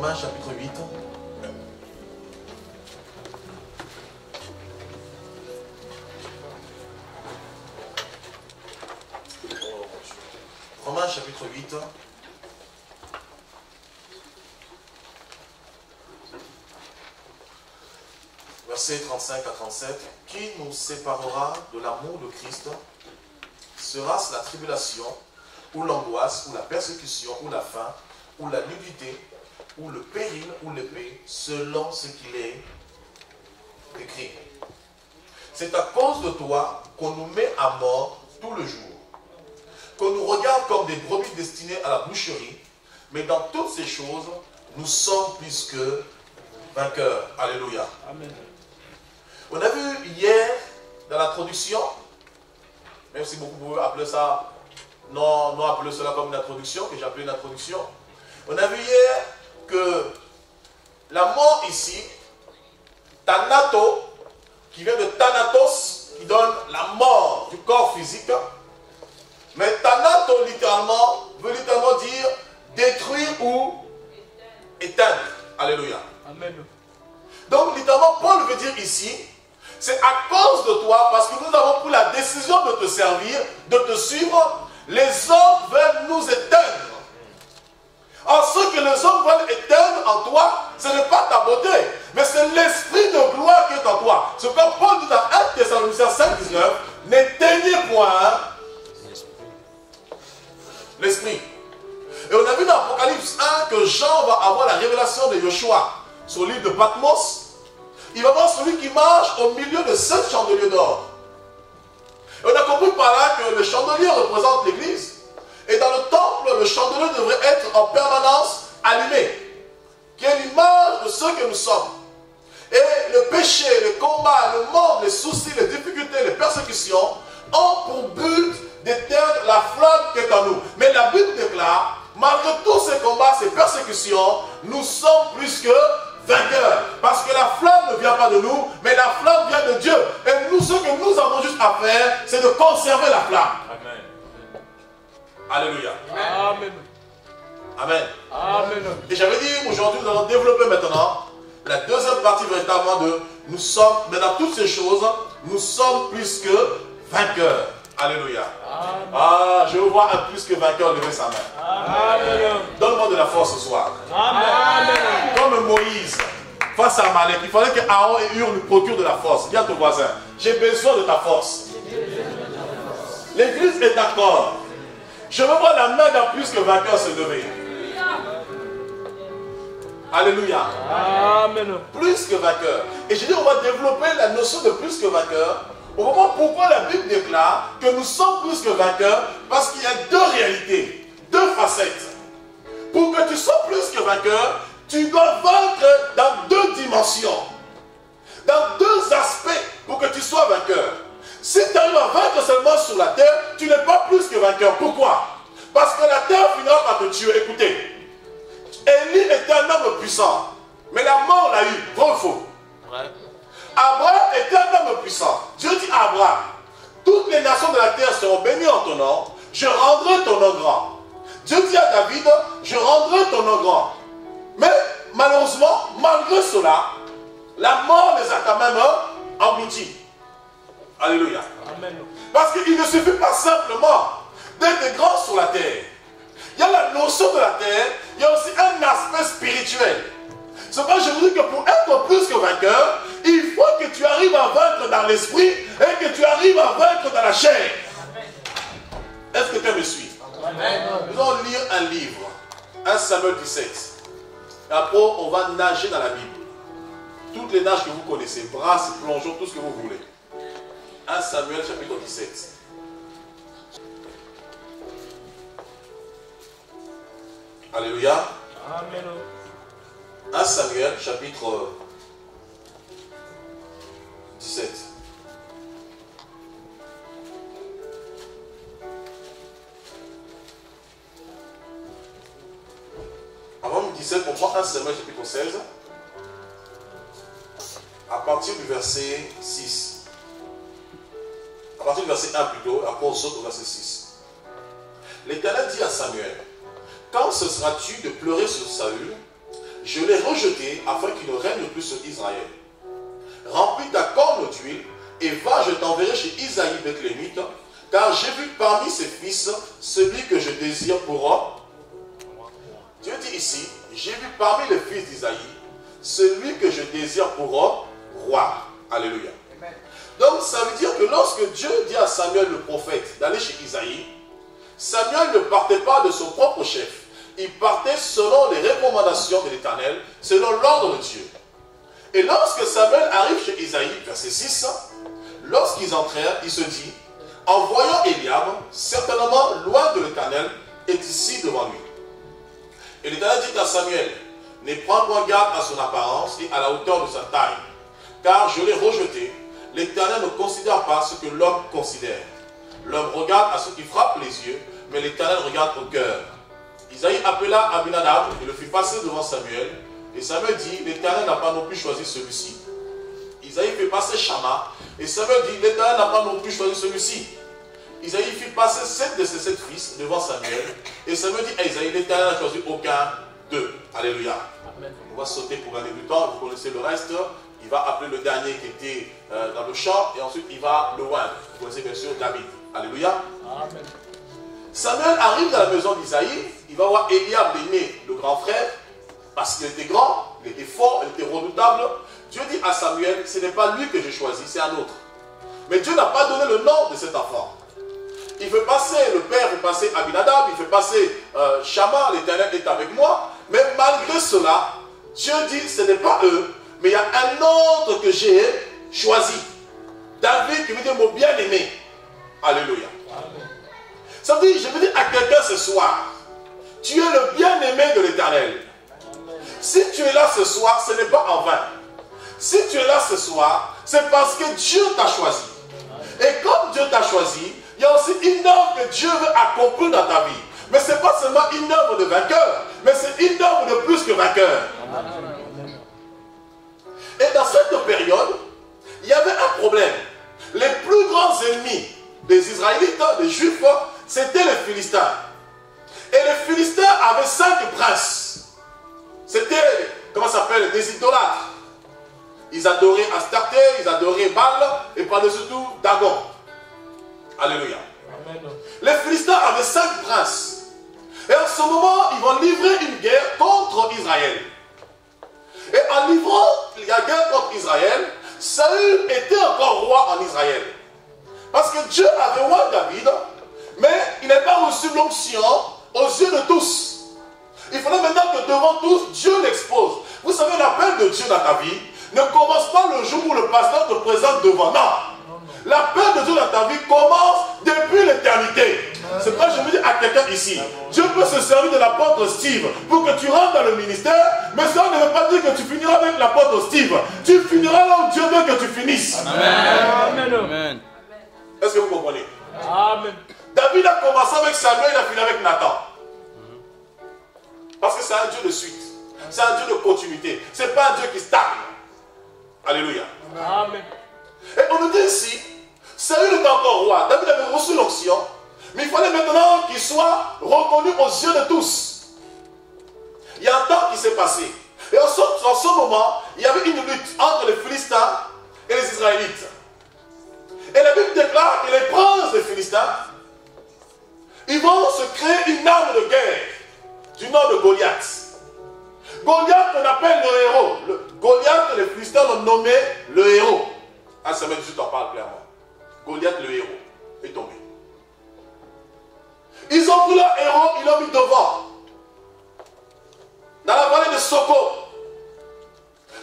Romains chapitre 8. Romains chapitre 8. Versets 35 à 37. Qui nous séparera de l'amour de Christ? Sera-ce la tribulation, ou l'angoisse, ou la persécution, ou la faim, ou la nudité, ou le péril, ou l'épée, selon ce qu'il est écrit? C'est à cause de toi qu'on nous met à mort tout le jour, qu'on nous regarde comme des brebis destinées à la boucherie, mais dans toutes ces choses, nous sommes plus que vainqueurs. Alléluia. Amen. On a vu hier, dans l'introduction, même si beaucoup pouvaient appeler ça, non appeler cela comme une introduction, que j'ai appelé une introduction, on a vu hier que la mort ici, Thanato, qui vient de Thanatos, qui donne la mort du corps physique, mais Thanato littéralement veut littéralement dire détruire ou éteindre. Alléluia. Amen. Donc littéralement Paul veut dire ici, c'est à cause de toi, parce que nous avons pris la décision de te servir, de te suivre, les hommes veulent nous éteindre. Or, ce que les hommes veulent éteindre en toi, ce n'est pas ta beauté, mais c'est l'esprit de gloire qui est en toi. Ce que Paul dit dans 1 Thessaloniciens 5,19, n'éteignez point l'esprit. Et on a vu dans Apocalypse 1 que Jean va avoir la révélation de Yoshua sur l'île de Patmos. Il va voir celui qui marche au milieu de 7 chandeliers d'or. Et on a compris par là que le chandelier représente l'église. Et dans le temple, le chandelier devrait être en permanence allumé, qui est l'image de ce que nous sommes. Et le péché, le combat, le monde, les soucis, les difficultés, les persécutions ont pour but d'éteindre la flamme qui est en nous. Mais la Bible déclare, malgré tous ces combats, ces persécutions, nous sommes plus que vainqueurs. Parce que la flamme ne vient pas de nous, mais la flamme vient de Dieu. Et nous, ce que nous avons juste à faire, c'est de conserver la flamme. Amen. Alléluia. Amen. Amen. Amen. Et j'avais dit, aujourd'hui, nous allons développer maintenant la deuxième partie véritablement de nous sommes, mais dans toutes ces choses, nous sommes plus que vainqueurs. Alléluia. Amen. Ah, je veux voir un plus que vainqueur lever sa main. Amen. Donne-moi de la force ce soir. Amen. Comme Moïse face à Amalek, il fallait que Aaron et Hur lui procurent de la force. Dis à ton voisin, j'ai besoin de ta force. L'église est d'accord. Je veux voir la main d'un plus que vainqueur se lever. Alléluia. Amen. Plus que vainqueur. Et je dis, on va développer la notion de plus que vainqueur. Au moment pourquoi la Bible déclare que nous sommes plus que vainqueurs, parce qu'il y a deux réalités, deux facettes. Pour que tu sois plus que vainqueur, tu dois vaincre dans deux dimensions, dans deux aspects pour que tu sois vainqueur. Si tu arrives à vaincre seulement sur la terre, tu n'es pas plus que vainqueur. Pourquoi? Parce que la terre finira par te tuer. Écoutez, Élie était un homme puissant, mais la mort l'a eu. Vrai ou faux? Ouais. Abraham était un homme puissant. Dieu dit à Abraham, toutes les nations de la terre seront bénies en ton nom, je rendrai ton nom grand. Dieu dit à David, je rendrai ton nom grand. Mais malheureusement, malgré cela, la mort les a quand même engloutis. Alléluia. Amen. Parce qu'il ne suffit pas simplement d'être grand sur la terre. Il y a la notion de la terre, il y a aussi un aspect spirituel. C'est pourquoi je vous dis que pour être plus que vainqueur, il faut que tu arrives à vaincre dans l'esprit et que tu arrives à vaincre dans la chair. Est-ce que tu me suis? Amen. Nous allons lire un livre, 1 Samuel 17. Et après, on va nager dans la Bible. Toutes les nages que vous connaissez, brasse, plongeons, tout ce que vous voulez. 1 Samuel chapitre 17. Alléluia. Amen. 1 Samuel chapitre 17. Avant le 17, on prend 1 Samuel chapitre 16. À partir du verset 6. À partir du verset 1 plutôt, après on saute au verset 6. L'Éternel dit à Samuel, quand cesseras-tu de pleurer sur Saül, je l'ai rejeté afin qu'il ne règne plus sur Israël. Remplis ta corne d'huile et va, je t'enverrai chez Isaïe Bethlémite, car j'ai vu parmi ses fils celui que je désire pour homme. Dieu dit ici, j'ai vu parmi les fils d'Isaïe celui que je désire pour homme, roi. Alléluia. Donc ça veut dire que lorsque Dieu dit à Samuel le prophète d'aller chez Isaïe, Samuel ne partait pas de son propre chef. Il partait selon les recommandations de l'Éternel, selon l'ordre de Dieu. Et lorsque Samuel arrive chez Isaïe, verset 6, lorsqu'ils entrèrent, il se dit, en voyant Eliab, certainement loin de l'Éternel, est ici devant lui. Et l'Éternel dit à Samuel, ne prends point garde à son apparence et à la hauteur de sa taille, car je l'ai rejeté. L'Éternel ne considère pas ce que l'homme considère. L'homme regarde à ce qui frappe les yeux, mais l'Éternel regarde au cœur. Isaïe appela Abinadab et le fit passer devant Samuel. Et Samuel dit, l'Éternel n'a pas non plus choisi celui-ci. Isaïe fait passer Shama. Et Samuel dit, l'Éternel n'a pas non plus choisi celui-ci. Isaïe fit passer 7 de ses 7 fils devant Samuel. Et Samuel dit à Isaïe, l'Éternel n'a choisi aucun d'eux. Alléluia. Amen. On va sauter pour gagner du temps. Vous connaissez le reste. Il va appeler le dernier qui était dans le champ. Et ensuite, il va le oindre. Vous connaissez bien sûr David. Alléluia. Amen. Samuel arrive dans la maison d'Isaïe. Il va voir Eliab, l'aîné, le grand frère. Parce qu'il était grand, il était fort, il était redoutable. Dieu dit à Samuel, ce n'est pas lui que j'ai choisi, c'est un autre. Mais Dieu n'a pas donné le nom de cet enfant. Il fait passer, le père fait passer Abinadab, il fait passer Shama, l'Éternel est avec moi. Mais malgré cela, Dieu dit, ce n'est pas eux, mais il y a un autre que j'ai choisi. David qui veut dire mon bien-aimé. Alléluia. Amen. Ça veut dire, je veux dire à quelqu'un ce soir, tu es le bien-aimé de l'Éternel. Si tu es là ce soir, ce n'est pas en vain. Si tu es là ce soir, c'est parce que Dieu t'a choisi. Et comme Dieu t'a choisi, il y a aussi une œuvre que Dieu veut accomplir dans ta vie. Mais ce n'est pas seulement une œuvre de vainqueur, mais c'est une œuvre de plus que vainqueur. Et dans cette période, il y avait un problème. Les plus grands ennemis des Israélites, des Juifs, c'était les Philistins. Et les Philistins avaient 5 princes. C'était, comment ça s'appelle, des idolâtres. Ils adoraient Astarté, ils adoraient Baal, et par-dessus tout, Dagon. Alléluia. Amen. Les Philistins avaient 5 princes. Et en ce moment, ils vont livrer une guerre contre Israël. Et en livrant la guerre contre Israël, Saül était encore roi en Israël. Parce que Dieu avait roi David, mais il n'a pas reçu l'onction aux yeux de tous. Il faudrait maintenant que devant tous, Dieu l'expose. Vous savez, l'appel de Dieu dans ta vie ne commence pas le jour où le pasteur te présente devant. Non. L'appel de Dieu dans ta vie commence depuis l'éternité. C'est pourquoi je veux dire à quelqu'un ici, Dieu peut se servir de l'apôtre Steve pour que tu rentres dans le ministère, mais ça ne veut pas dire que tu finiras avec l'apôtre Steve. Tu finiras là où Dieu veut que tu finisses. Amen. Amen. Est-ce que vous comprenez? Amen. David a commencé avec Samuel, il a fini avec Nathan. Parce que c'est un Dieu de suite. C'est un Dieu de continuité. Ce n'est pas un Dieu qui stagne. Alléluia. Amen. Et on nous dit ici, Saül est encore roi. David avait reçu l'onction. Mais il fallait maintenant qu'il soit reconnu aux yeux de tous. Il y a un temps qui s'est passé. Et en ce moment, il y avait une lutte entre les Philistins et les Israélites. Et la Bible déclare que les princes des Philistins, ils vont se créer une arme de guerre du nom de Goliath. Goliath, on appelle le héros. Goliath, les Philistins l'ont nommé le héros. Ah, ça veut dire que tu t'en parles clairement. Goliath, le héros, est tombé. Ils ont pris leur héros, ils l'ont mis devant. Dans la vallée de Soko.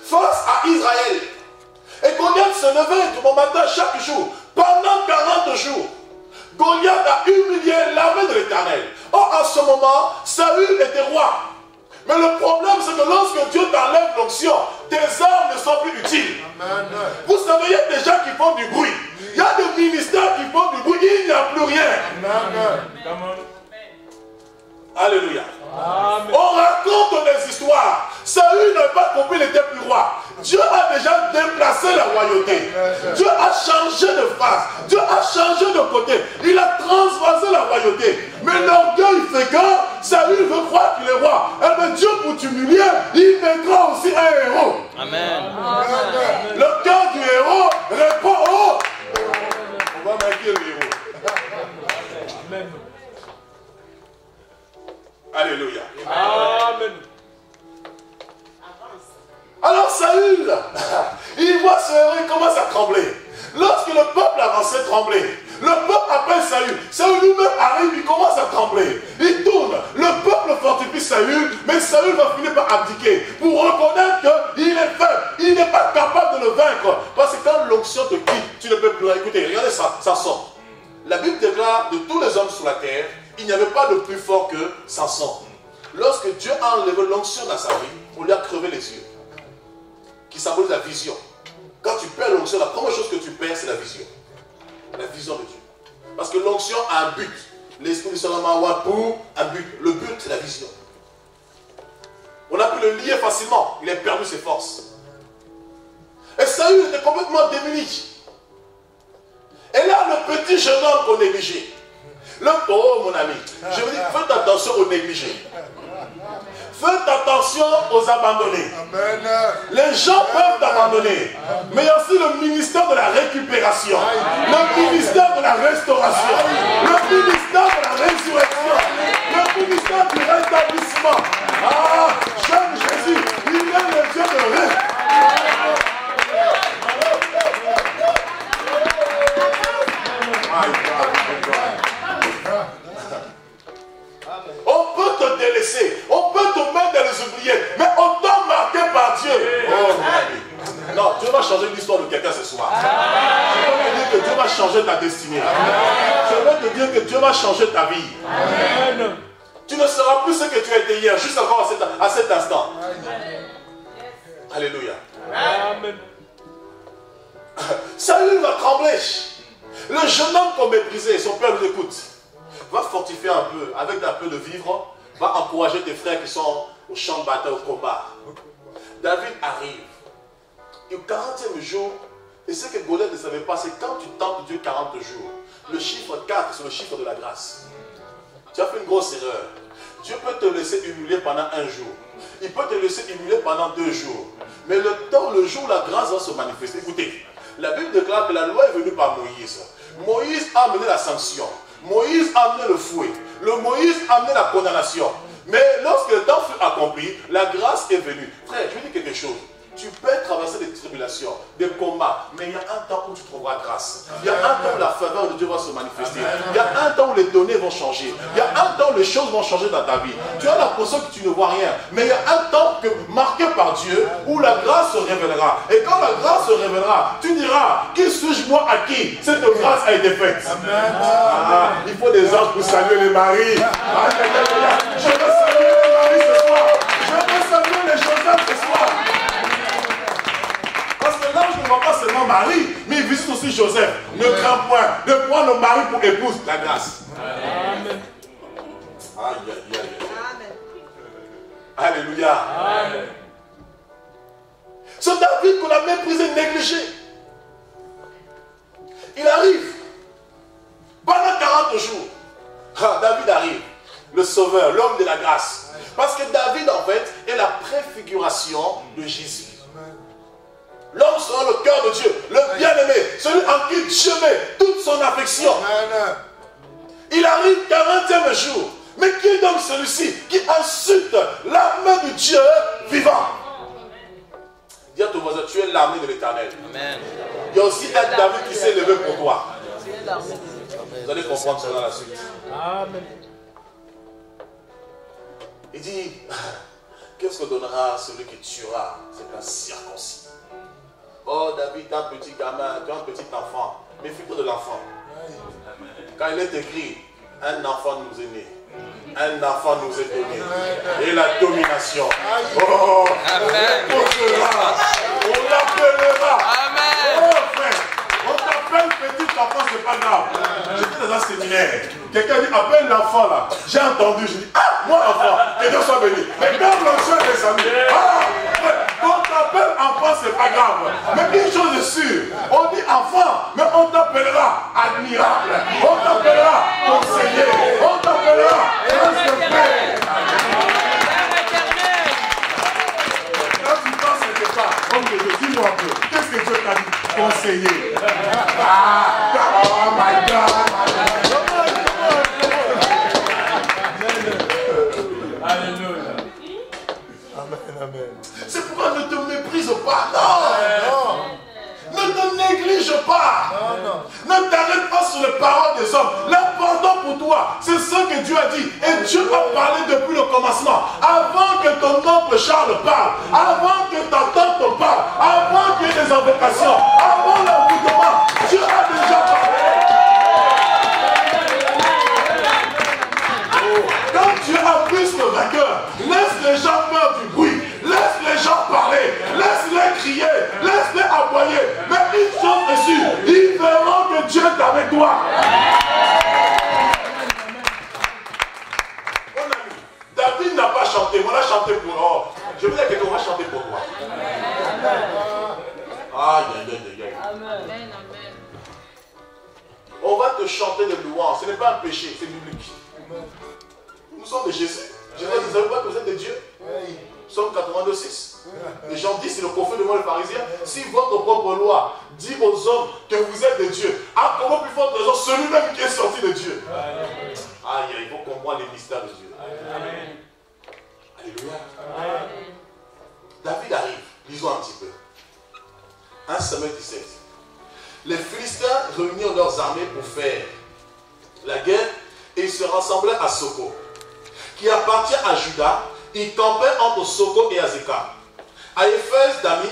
Face à Israël. Et Goliath se levait du bon matin chaque jour. Pendant 40 jours. Goliath a humilié l'armée de l'Éternel. Or, en ce moment, Saül était roi. Mais le problème, c'est que lorsque Dieu t'enlève l'onction, tes armes ne sont plus utiles. Amen. Vous savez, il y a des gens qui font du bruit. Il y a des ministères qui font du bruit. Il n'y a plus rien. Amen. Alléluia. Amen. On raconte des histoires. Saül n'a pas compris, il n'était plus roi. Dieu a déjà déplacé la royauté. Dieu a changé de face. Dieu a changé de côté. Il a transvasé la royauté. Mais l'orgueil fait que Saül veut croire qu'il est roi, eh bien Dieu pour t'humilier, il mettra aussi un héros. Amen. Le cœur du héros répond au... On va marquer le héros. Amen. Alléluia. Amen. Alors Saül, il voit ce héros, il commence à trembler. Lorsque le peuple avançait, tremblait. Le peuple appelle Saül. Saül lui-même arrive, il commence à trembler. Il tourne. Le peuple fortifie Saül, mais Saül va finir par abdiquer. Pour reconnaître qu'il est faible. Il n'est pas capable de le vaincre. Parce que quand l'onction te quitte, tu ne peux plus. Écoutez, regardez ça, Samson. La Bible déclare de tous les hommes sur la terre, il n'y avait pas de plus fort que Samson. Lorsque Dieu a enlevé l'onction dans sa vie, on lui a crevé les yeux. Qui symbolise la vision. Quand tu perds l'onction, la première chose que tu perds, c'est la vision. La vision de Dieu. Parce que l'onction a un but. L'Esprit du Saint-Mawa pour un but. Le but, c'est la vision. On a pu le lier facilement. Il a perdu ses forces. Et Saül était complètement démuni. Et là, le petit jeune homme qu'on négligeait. Oh, mon ami, je veux dire, faites attention aux négligés. Faites attention aux abandonnés. Amen. Les gens peuvent t'abandonner. Mais il y a aussi le ministère de la récupération. Le ministère de la restauration. Le ministère de la résurrection. Le ministère du rétablissement. Ah, j'aime Jésus. Il est le Dieu de rêve. On peut te délaisser, on peut te mettre dans les oubliés, mais autant marqué par Dieu. Oh, non, Dieu va changer l'histoire de quelqu'un ce soir. Je veux te dire que Dieu va changer ta destinée. Je veux te dire que Dieu va changer ta vie. Amen. Tu ne seras plus ce que tu as été hier, juste encore à cet instant. Alléluia. Amen. Saül va trembler. Le jeune homme qu'on méprisait, son père nous écoute. Va fortifier un peu, avec un peu de vivre, va encourager tes frères qui sont au champ de bataille, au combat. David arrive. Et au 40e jour, et ce que Goliath ne savait pas, c'est quand tu tentes Dieu 40 jours, le chiffre 4, c'est le chiffre de la grâce. Tu as fait une grosse erreur. Dieu peut te laisser humilier pendant un jour. Il peut te laisser humilier pendant 2 jours. Mais le temps, le jour où la grâce va se manifester. Écoutez, la Bible déclare que la loi est venue par Moïse. Moïse a amené la sanction. Moïse a amené le fouet. Moïse a amené la condamnation. Mais lorsque le temps fut accompli, la grâce est venue. Frère, je vais dire quelque chose. Tu peux traverser des tribulations, des combats, mais il y a un temps où tu trouveras grâce. Il y a un temps où la faveur de Dieu va se manifester. Il y a un temps où les données vont changer. Il y a un temps où les choses vont changer dans ta vie. Tu as l'impression que tu ne vois rien, mais il y a un temps marqué par Dieu où la grâce se révélera. Et quand la grâce se révélera, tu diras, qui suis-je moi à qui cette grâce a été faite? Ah, il faut des anges pour saluer les maris. Je veux saluer les maris ce soir. Je veux saluer les Joseph ce soir. L'ange ne voit pas seulement Marie, mais il visite aussi Joseph. Ne crains point de prendre Marie pour épouse. La grâce. Amen. Aïe, aïe, aïe. Alléluia. Amen. Ce David qu'on a méprisé, négligé. Il arrive. Pendant 40 jours. David arrive. Le sauveur, l'homme de la grâce. Parce que David, en fait, est la préfiguration de Jésus. L'homme sera le cœur de Dieu, le bien-aimé, celui en qui Dieu met toute son affection. Amen. Il arrive 40e jour. Mais qui est donc celui-ci qui insulte l'armée de Dieu vivant? Dis à ton voisin, tu es l'armée de l'Éternel. Il y a aussi un David qui s'est levé pour toi. Vous allez comprendre cela la suite. Amen. Il dit, qu'est-ce que donnera celui qui tuera? C'est un circoncis. Oh David, tu es un petit gamin, tu es un petit enfant. Méfie-toi de l'enfant. Quand il est écrit, un enfant nous est né. Un enfant nous est donné. Et la domination. Oh, on l'appellera. Oh frère, on t'appelle petit enfant, c'est pas grave. J'étais dans un séminaire. Quelqu'un dit, appelle l'enfant là. J'ai entendu, je dis, ah, moi enfant, que Dieu soit béni. Mais quand l'enfant est des amis, on t'appelle enfant, c'est pas grave. Mais une chose est sûre, on dit enfant, mais on t'appellera admirable. On t'appellera conseiller. On t'appellera prince de paix. Alléluia. Amen, amen. C'est pourquoi ne te méprise pas. Non. Ne te néglige pas. Ne t'arrête pas sur les paroles des hommes. L'important pour toi, c'est ce que Dieu a dit. Et Dieu a parlé depuis le commencement. Avant que ton oncle Charles parle, avant que ta tante parle, avant qu'il y ait des invocations, avant l'envoûtement, Dieu a déjà parlé. Quand Dieu a plus le vainqueur, laisse les gens faire du bruit, laisse les gens parler, laisse-les crier, laisse-les aboyer. Mais une chose est sûre, ils verront que Dieu est avec toi. Mon ami, David n'a pas chanté, on a chanté pour toi. Je veux dire que on va chanter pour toi. Aïe, aïe, aïe, aïe. Amen. On va te chanter des louanges, ce n'est pas un péché, c'est biblique. Nous sommes de Jésus. Jésus ne savez pas que vous êtes de Dieu. Psaume 82:6. Les gens disent, c'est le prophète devant les pharisiens, si votre propre loi dit aux hommes que vous êtes de Dieu, à comment plus forte raison celui-même qui est sorti de Dieu. Aïe, il faut comprendre les mystères de Dieu. Amen. Alléluia. Amen. David arrive, lisons un petit peu. 1 Samuel 17. Les Philistins réunirent leurs armées pour faire la guerre et ils se rassemblaient à Soko, qui appartient à Juda. Ils campaient entre Soko et Azekah. À Éphèse d'Amin,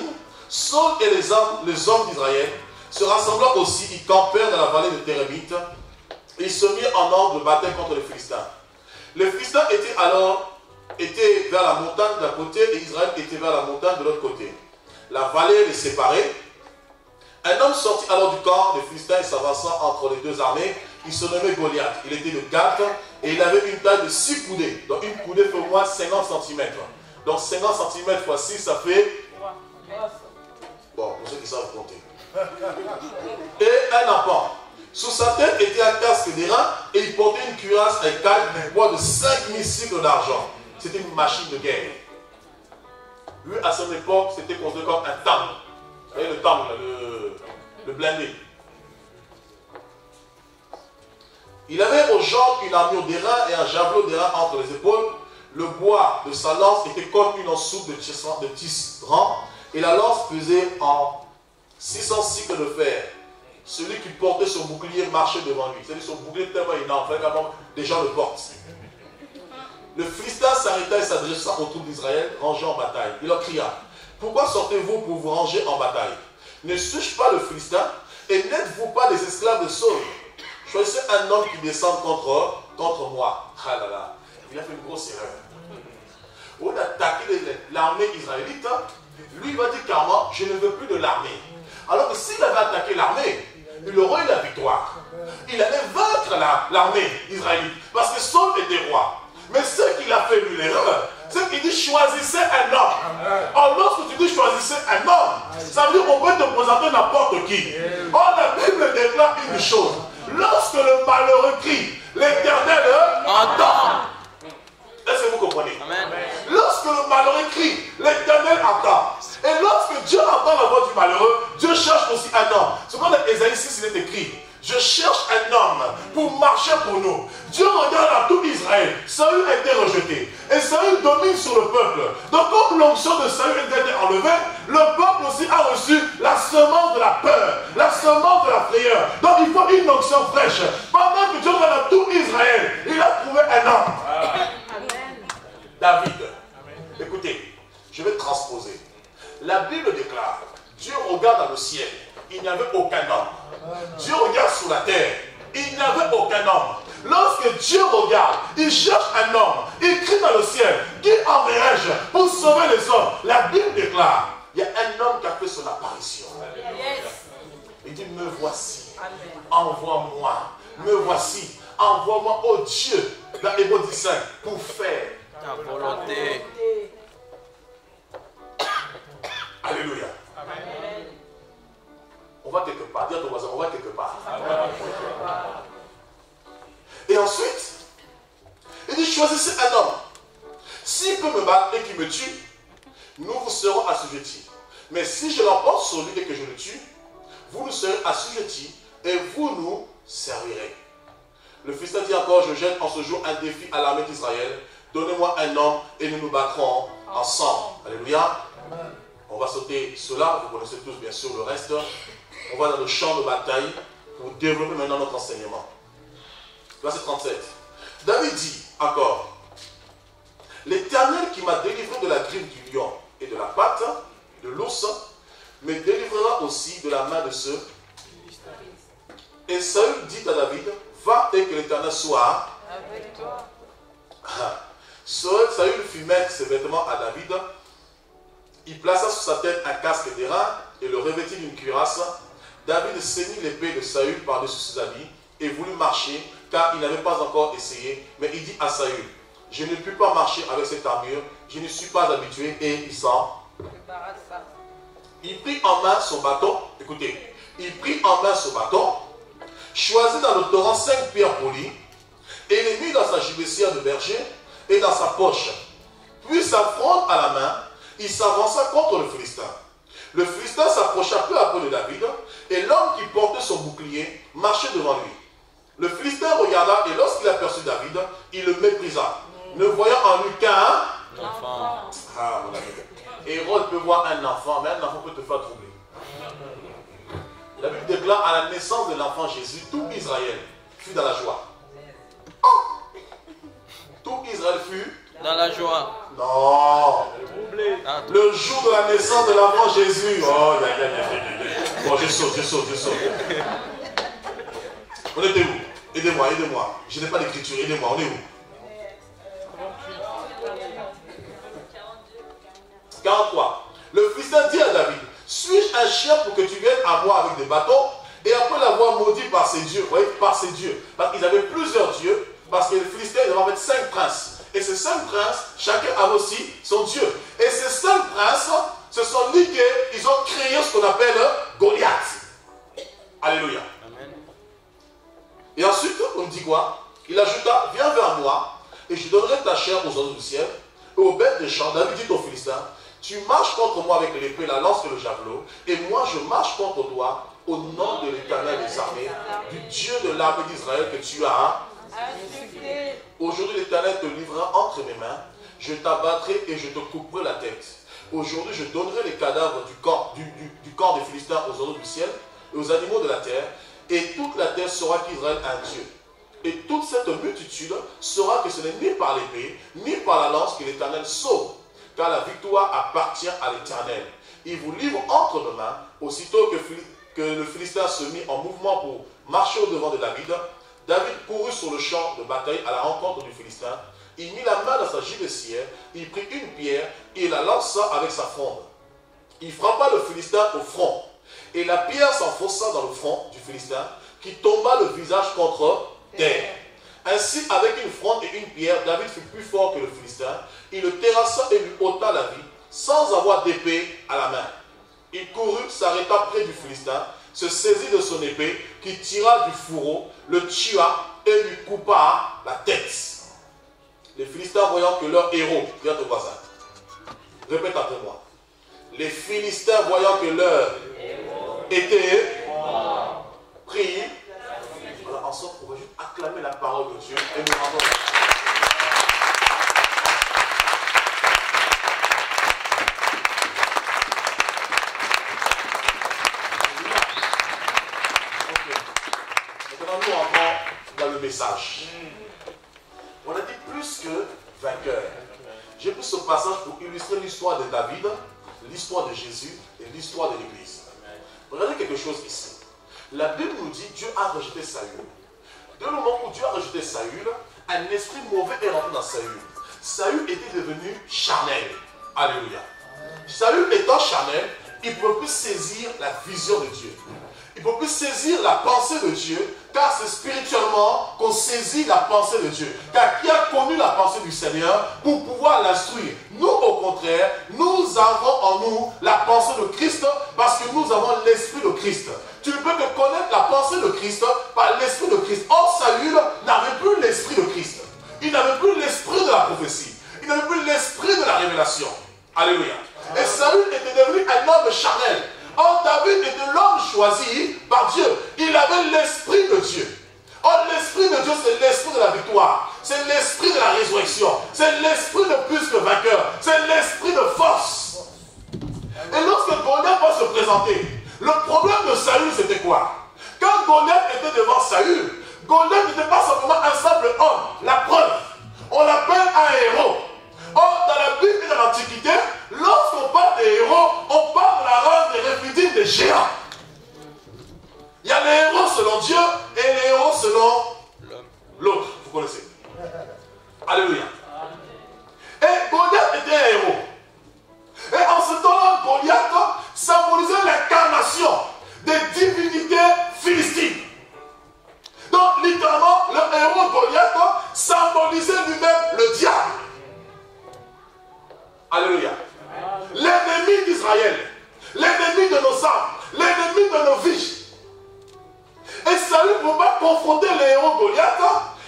Saul et les hommes d'Israël se rassemblant aussi. Ils campèrent dans la vallée de Térémite. Ils se mirent en ordre de bataille contre les Philistins. Les Philistins étaient vers la montagne d'un côté et Israël était vers la montagne de l'autre côté. La vallée les séparait. Un homme sortit alors du camp des Philistins et s'avançant entre les deux armées. Il se nommait Goliath. Il était de Gath et il avait une taille de 6 coudées. Donc une coudée fait au moins 50 cm. Donc 50 cm x 6, ça fait... Bon, pour ceux qui savent compter. Et un arpent. Sous sa tête était un casque d'airain et il portait une cuirasse avec un poids de 5000 cycles d'argent. C'était une machine de guerre. Lui, à son époque, c'était considéré comme un tank. Vous voyez le tank, le blindé. Il avait aux jambes une armure d'airain et un javelot d'airain entre les épaules. Le bois de sa lance était comme une soupe de tisserand et la lance pesait en 600 cycles de fer. Celui qui portait son bouclier marchait devant lui. C'est-à-dire son bouclier tellement énorme, il fallait qu'avant des gens le portent. Le Philistin s'arrêta et s'adressa aux troupes d'Israël rangées en bataille. Il leur cria, pourquoi sortez-vous pour vous ranger en bataille? Ne suis-je pas le Philistin et n'êtes-vous pas des esclaves de Saul? Choisissez un homme qui descende contre moi. Ah là là, il a fait une grosse erreur. Au lieu d'attaquer l'armée israélite, lui il va dire carrément, je ne veux plus de l'armée. Alors que s'il avait attaqué l'armée, il aurait eu la victoire. Il allait vaincre l'armée israélite. Parce que Saul était roi. Mais ce qu'il a fait lui l'erreur, c'est qu'il dit choisissez un homme. Alors lorsque tu dis choisissez un homme, ça veut dire qu'on peut te présenter n'importe qui. Or la Bible déclare une chose. Lorsque le malheureux crie, l'Éternel entend. Est-ce que vous comprenez? Amen. Lorsque le malheureux crie, l'Éternel entend. Et lorsque Dieu entend la voix du malheureux, Dieu cherche aussi un homme. C'est comme dans Ésaïe 6, il est écrit. Je cherche un homme pour marcher pour nous. Dieu regarde à tout Israël. Saül a été rejeté. Et Saül domine sur le peuple. Donc comme l'onction de Saül a été enlevée, le peuple aussi a reçu la semence de la peur, la semence de la frayeur. Donc il faut une onction fraîche. Pendant que Dieu regarde à tout Israël, il a trouvé un homme. Amen. David. Amen. Écoutez, je vais transposer. La Bible déclare, Dieu regarde dans le ciel. Il n'y avait aucun homme. Dieu regarde sur la terre. Il n'y avait aucun homme. Lorsque Dieu regarde, il cherche un homme. Il crie dans le ciel. Qui enverrai-je pour sauver les hommes? La Bible déclare, il y a un homme qui a fait son apparition. Il dit, me voici. Envoie-moi. Me voici. Envoie-moi, oh Dieu, dans Hébreux 15, pour faire ta volonté. Alléluia. Amen. On va quelque part. Dis à ton voisin, on va quelque part. Et ensuite, il dit, choisissez un homme. S'il peut me battre et qu'il me tue, nous vous serons assujettis. Mais si je l'emporte sur lui et que je le tue, vous nous serez assujettis et vous nous servirez. Le Philistin dit encore, je jette en ce jour un défi à l'armée d'Israël. donnez-moi un homme et nous nous battrons ensemble. Alléluia. On va sauter cela, vous connaissez tous bien sûr le reste. On va dans le champ de bataille pour développer maintenant notre enseignement. Verset 37. David dit encore, l'Éternel qui m'a délivré de la griffe du lion et de la patte de l'ours, me délivrera aussi de la main de ceux. Et Saül dit à David, va et que l'Éternel soit avec toi. Saül fit mettre ses vêtements à David. Il plaça sur sa tête un casque d'airain et le revêtit d'une cuirasse. David ceignit l'épée de Saül par-dessus ses habits et voulut marcher, car il n'avait pas encore essayé. Mais il dit à Saül, je ne puis pas marcher avec cette armure, je ne suis pas habitué, et il s'en débarrassa. Il prit en main son bâton, écoutez, il prit en main son bâton, choisit dans le torrent 5 pierres polies, et les mit dans sa gibecière de berger et dans sa poche. Puis sa fronde à la main, il s'avança contre le Philistin. Le Philistin s'approcha peu à peu de David, et l'homme qui portait son bouclier marchait devant lui. Le Philistin regarda, et lorsqu'il aperçut David, il le méprisa, ne voyant en lui qu'un enfant. Ah, mon ami. Hérode peut voir un enfant, mais un enfant peut te faire troubler. La Bible déclare à la naissance de l'enfant Jésus, tout Israël fut dans la joie. Oh! Tout Israël fut dans la joie. Non. Le jour de la naissance de l'enfant Jésus. Oh, bon, je saute. On était où? Aidez-moi. Je n'ai pas d'écriture, aidez-moi, on est où? 43. Le Philistin dit à David, suis-je un chien pour que tu viennes à moi avec des bâtons? Et après l'avoir maudit par ses dieux, vous voyez, par ses dieux, parce qu'ils avaient plusieurs dieux, parce que les Philistins, ils avaient en fait 5 princes. Et ces 5 princes, chacun avait aussi son dieu. Et ces 5 princes se sont ligués, ils ont créé ce qu'on appelle Goliath. Alléluia. Amen. Et ensuite, on dit quoi? Il ajouta, viens vers moi, et je donnerai ta chair aux oiseaux du ciel, et aux bêtes des champs. David dit aux Philistins, tu marches contre moi avec l'épée, la lance et le javelot, et moi je marche contre toi au nom de l'Éternel des armées, du Dieu de l'armée d'Israël que tu as insulté. Aujourd'hui l'Éternel te livrera entre mes mains, je t'abattrai et je te couperai la tête. Aujourd'hui je donnerai les cadavres du corps des Philistins aux oiseaux du ciel et aux animaux de la terre, et toute la terre saura qu'Israël a un Dieu. Et toute cette multitude saura que ce n'est ni par l'épée, ni par la lance que l'Éternel sauve, car la victoire appartient à l'Éternel. Il vous livre entre nos mains. Aussitôt que le Philistin se mit en mouvement pour marcher au-devant de David, David courut sur le champ de bataille à la rencontre du Philistin. Il mit la main dans sa gibecière, il prit une pierre et la lança avec sa fronde. Il frappa le Philistin au front, et la pierre s'enfonça dans le front du Philistin, qui tomba le visage contre terre. Ainsi, avec une fronde et une pierre, David fut plus fort que le Philistin. Il le terrassa et lui ôta la vie, sans avoir d'épée à la main. Il courut, s'arrêta près du Philistin, se saisit de son épée, qui tira du fourreau, le tua et lui coupa la tête. Les Philistins, voyant que leur héros, regarde ton voisin, répète après moi. Les Philistins, voyant que leur héros était pris, voilà, ensemble, on va juste acclamer la parole de Dieu et nous rendons. Maintenant, nous entrons dans le message. On a dit plus que vainqueur. J'ai pris ce passage pour illustrer l'histoire de David, l'histoire de Jésus et l'histoire de l'Église. Regardez quelque chose ici. La Bible nous dit Dieu a rejeté Saül. Dès le moment où Dieu a rejeté Saül, un esprit mauvais est rentré dans Saül. Saül était devenu charnel. Alléluia. Saül étant charnel, il ne pouvait plus saisir la vision de Dieu. Il ne peut plus saisir la pensée de Dieu, car c'est spirituellement qu'on saisit la pensée de Dieu. Car qui a connu la pensée du Seigneur pour pouvoir l'instruire? Nous, au contraire, nous avons en nous la pensée de Christ parce que nous avons l'esprit de Christ. Tu ne peux que connaître la pensée de Christ par l'esprit de Christ. Or, Saül n'avait plus l'esprit de Christ. Il n'avait plus l'esprit de la prophétie. Il n'avait plus l'esprit de la révélation. Alléluia. Et Saül était devenu un homme charnel. Or, David était l'homme choisi par Dieu. Il avait l'esprit de Dieu. Oh, l'Esprit de Dieu, c'est l'Esprit de la victoire. C'est l'Esprit de la résurrection. C'est l'Esprit de plus que vainqueur. C'est l'Esprit de force. Et lorsque Goliath va se présenter, le problème de Saül, c'était quoi? Quand Goliath était devant Saül, Goliath n'était pas simplement un simple homme. La preuve, on l'appelle un héros. Or, dans la Bible et dans l'Antiquité, lorsqu'on parle des héros, on parle de la race des réfugiés des géants. Il y a les héros selon Dieu et les héros selon l'autre. Vous connaissez. Alléluia. Et Goliath était un héros. Et en ce temps-là, Goliath symbolisait l'incarnation des divinités philistines. Donc, littéralement, le héros Goliath symbolisait lui-même le diable. Alléluia. L'ennemi d'Israël, l'ennemi de nos âmes, l'ennemi de nos vies. Et Saül ne peut pas confronter le héros Goliath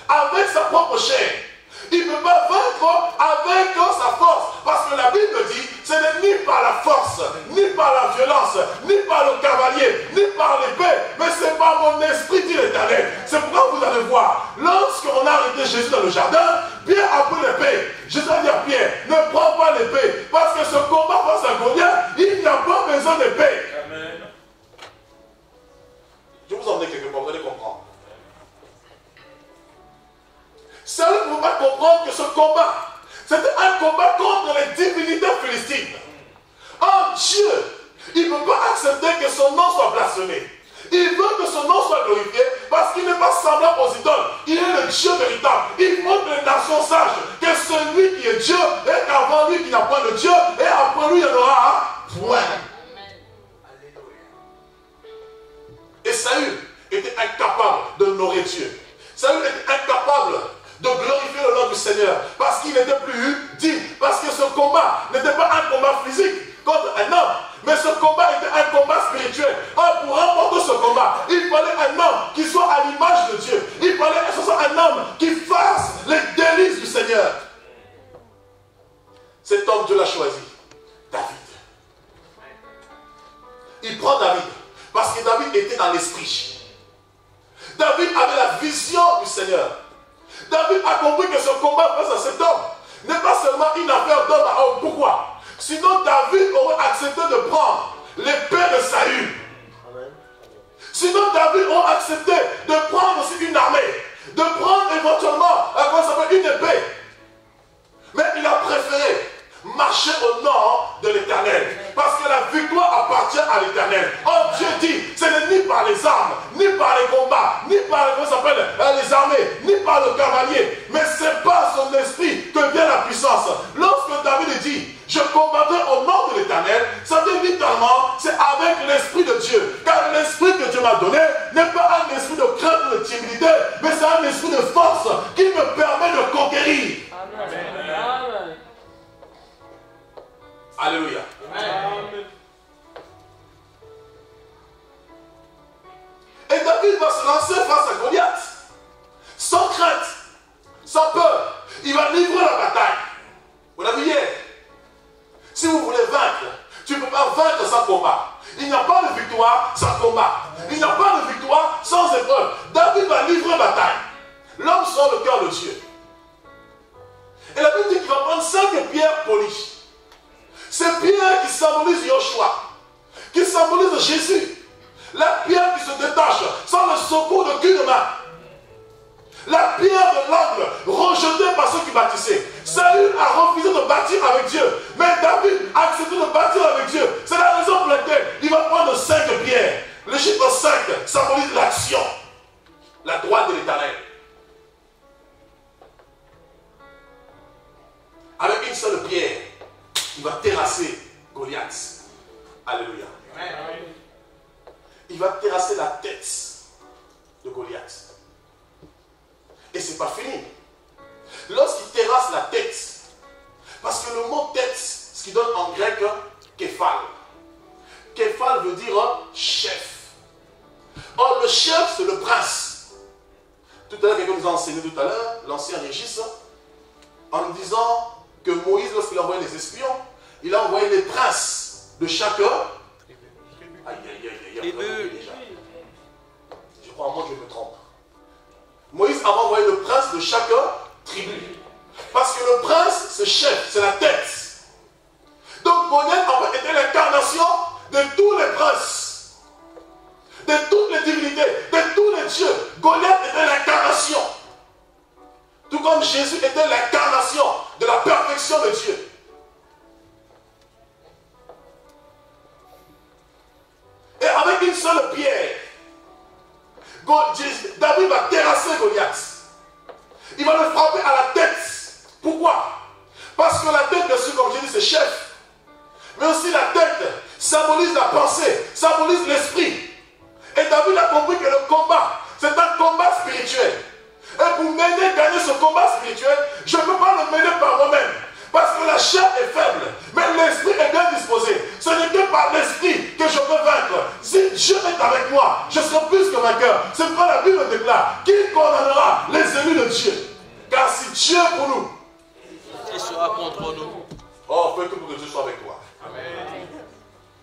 avec sa propre chair. Il ne peut pas vaincre avec sa force. Parce que la Bible dit, ce n'est ni par la force, ni par la violence, ni par le cavalier, ni par l'épée, mais c'est par mon esprit, dit l'Éternel. C'est pourquoi vous allez voir, lorsqu'on a arrêté Jésus dans le jardin, Pierre a pris l'épée. Jésus a dit à Pierre, ne prends pas l'épée, parce que ce combat face à Goliath, il n'y a pas besoin d'épée. Amen. Je vais vous emmener quelque part, vous allez comprendre. Saül ne peut pas comprendre que ce combat, c'était un combat contre les divinités philistines. Oh Dieu, il ne peut pas accepter que son nom soit blasphémé. Il veut que son nom soit glorifié parce qu'il n'est pas semblable aux idoles. Il est le Dieu véritable. Il montre les nations sages que celui qui est Dieu est avant lui qui n'a point de Dieu et après lui il y en aura point. Et Saül était incapable d'honorer Dieu. Saül était incapable de glorifier le nom du Seigneur parce qu'il n'était plus digne. Parce que ce combat n'était pas un combat physique contre un homme, mais ce combat était un combat spirituel. Or, pour remporter ce combat, il fallait un homme qui soit à l'image de Dieu. Il fallait que ce soit un homme qui fasse les délices du Seigneur. Cet homme, Dieu l'a choisi, David. Il prend David parce que David était dans l'esprit. David avait la vision du Seigneur. David a compris que ce combat face à cet homme n'est pas seulement une affaire d'homme à homme. Pourquoi? Sinon David aurait accepté de prendre l'épée de Saül. Sinon David aurait accepté de prendre aussi une armée, de prendre éventuellement une épée. Mais il a préféré marcher au nom de l'Éternel. Parce que la victoire appartient à l'Éternel. Oh, Dieu dit, ce n'est ni par les armes, ni par les combats, ni par les armées, ni par le cavalier, mais c'est par son esprit que vient la puissance. Lorsque David dit, je combattrai au nom de l'Éternel, ça veut dire littéralement, c'est avec l'esprit de Dieu. Car l'esprit que Dieu m'a donné n'est pas un esprit de crainte ou de timidité, mais c'est un esprit de force qui me permet de conquérir. Amen. Amen. Alléluia. Amen. Et David va se lancer face à Goliath. Sans crainte, sans peur. Il va livrer la bataille. Vous l'avez vu hier. Si vous voulez vaincre, tu ne peux pas vaincre sans combat. Il n'y a pas de victoire sans combat. Il n'y a pas de victoire sans épreuve. David va livrer bataille. L'homme sort le cœur de Dieu. Et la Bible dit qu'il va prendre 5 pierres polies. Ces pierres qui symbolisent Yoshua, qui symbolisent Jésus. La pierre qui se détache sans le secours d'aucune main. La pierre de l'angle rejetée par ceux qui bâtissaient. Saül a refusé de bâtir avec Dieu. Mais David a accepté de bâtir avec Dieu. C'est la raison pour laquelle il va prendre 5 pierres. Le chiffre 5 symbolise l'action. La droite de l'Éternel. Avec une seule pierre, il va terrasser Goliath. Alléluia. Amen. Il va terrasser la tête de Goliath. Et ce n'est pas fini. Lorsqu'il terrasse la tête, parce que le mot tête, ce qui donne en grec, képhal. Képhal veut dire chef. Or, le chef, c'est le prince. Tout à l'heure, quelqu'un nous a enseigné tout à l'heure, l'ancien Régis, en nous disant que Moïse, lorsqu'il a envoyé les espions, il a envoyé les princes de chaque tribu. Aïe, aïe, aïe, aïe, déjà. Je crois en moi que je me trompe. Moïse a envoyé le prince de chaque tribu. Parce que le prince, c'est chef, c'est la tête. Donc Goliath en fait était l'incarnation de tous les princes, de toutes les divinités, de tous les dieux. Goliath était l'incarnation. Tout comme Jésus était l'incarnation de la perfection de Dieu. Et avec une seule pierre, David va terrasser Goliath. Il va le frapper à la tête. Pourquoi? Parce que la tête, bien sûr, comme j'ai dit, c'est chef. Mais aussi la tête symbolise la pensée, symbolise l'esprit. Et David a compris que le combat, c'est un combat spirituel. Et pour m'aider à gagner ce combat spirituel, je ne peux pas le mener par moi-même. Parce que la chair est faible, mais l'esprit est bien disposé. Ce n'est que par l'esprit que je peux vaincre. Si Dieu est avec moi, je serai plus que vainqueur. C'est pourquoi la Bible déclare: qui condamnera les élus de Dieu? Car si Dieu est pour nous, il sera contre nous. Oh, fais que pour que Dieu soit avec toi. Amen.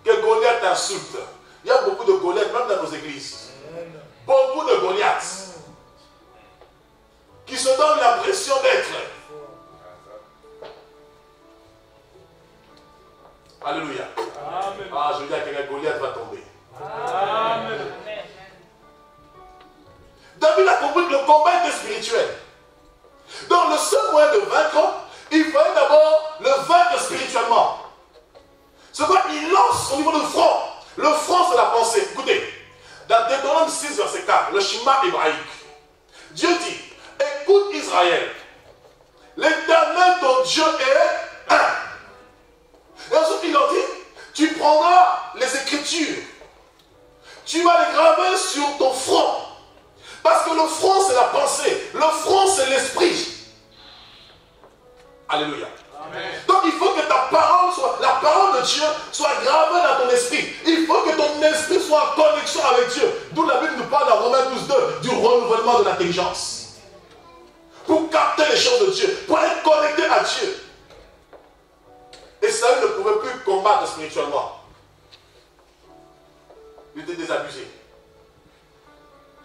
Que Goliath t'insulte. Il y a beaucoup de Goliath, même dans nos églises. Beaucoup de Goliath qui se donnent l'impression d'être. Alléluia. Amen. Ah, je veux dire que Goliath va tomber. Amen. David a compris que le combat était spirituel. Donc le seul moyen de vaincre, il fallait d'abord le vaincre spirituellement. C'est quoi? Il lance au niveau du front. Le front, c'est la pensée. Écoutez, dans Deutéronome 6, verset 4, le schéma hébraïque, Dieu dit: écoute Israël, l'Éternel ton Dieu est un. Et ensuite il leur dit: tu prendras les Écritures, tu vas les graver sur ton front. Parce que le front, c'est la pensée. Le front, c'est l'esprit. Alléluia. Amen. Donc il faut que ta parole soit, la parole de Dieu soit gravée dans ton esprit. Il faut que ton esprit soit en connexion avec Dieu. D'où la Bible nous parle dans Romains 12:2 du renouvellement de l'intelligence. Pour capter les choses de Dieu, pour être connecté à Dieu. Et Saül ne pouvait plus combattre spirituellement. Il était désabusé.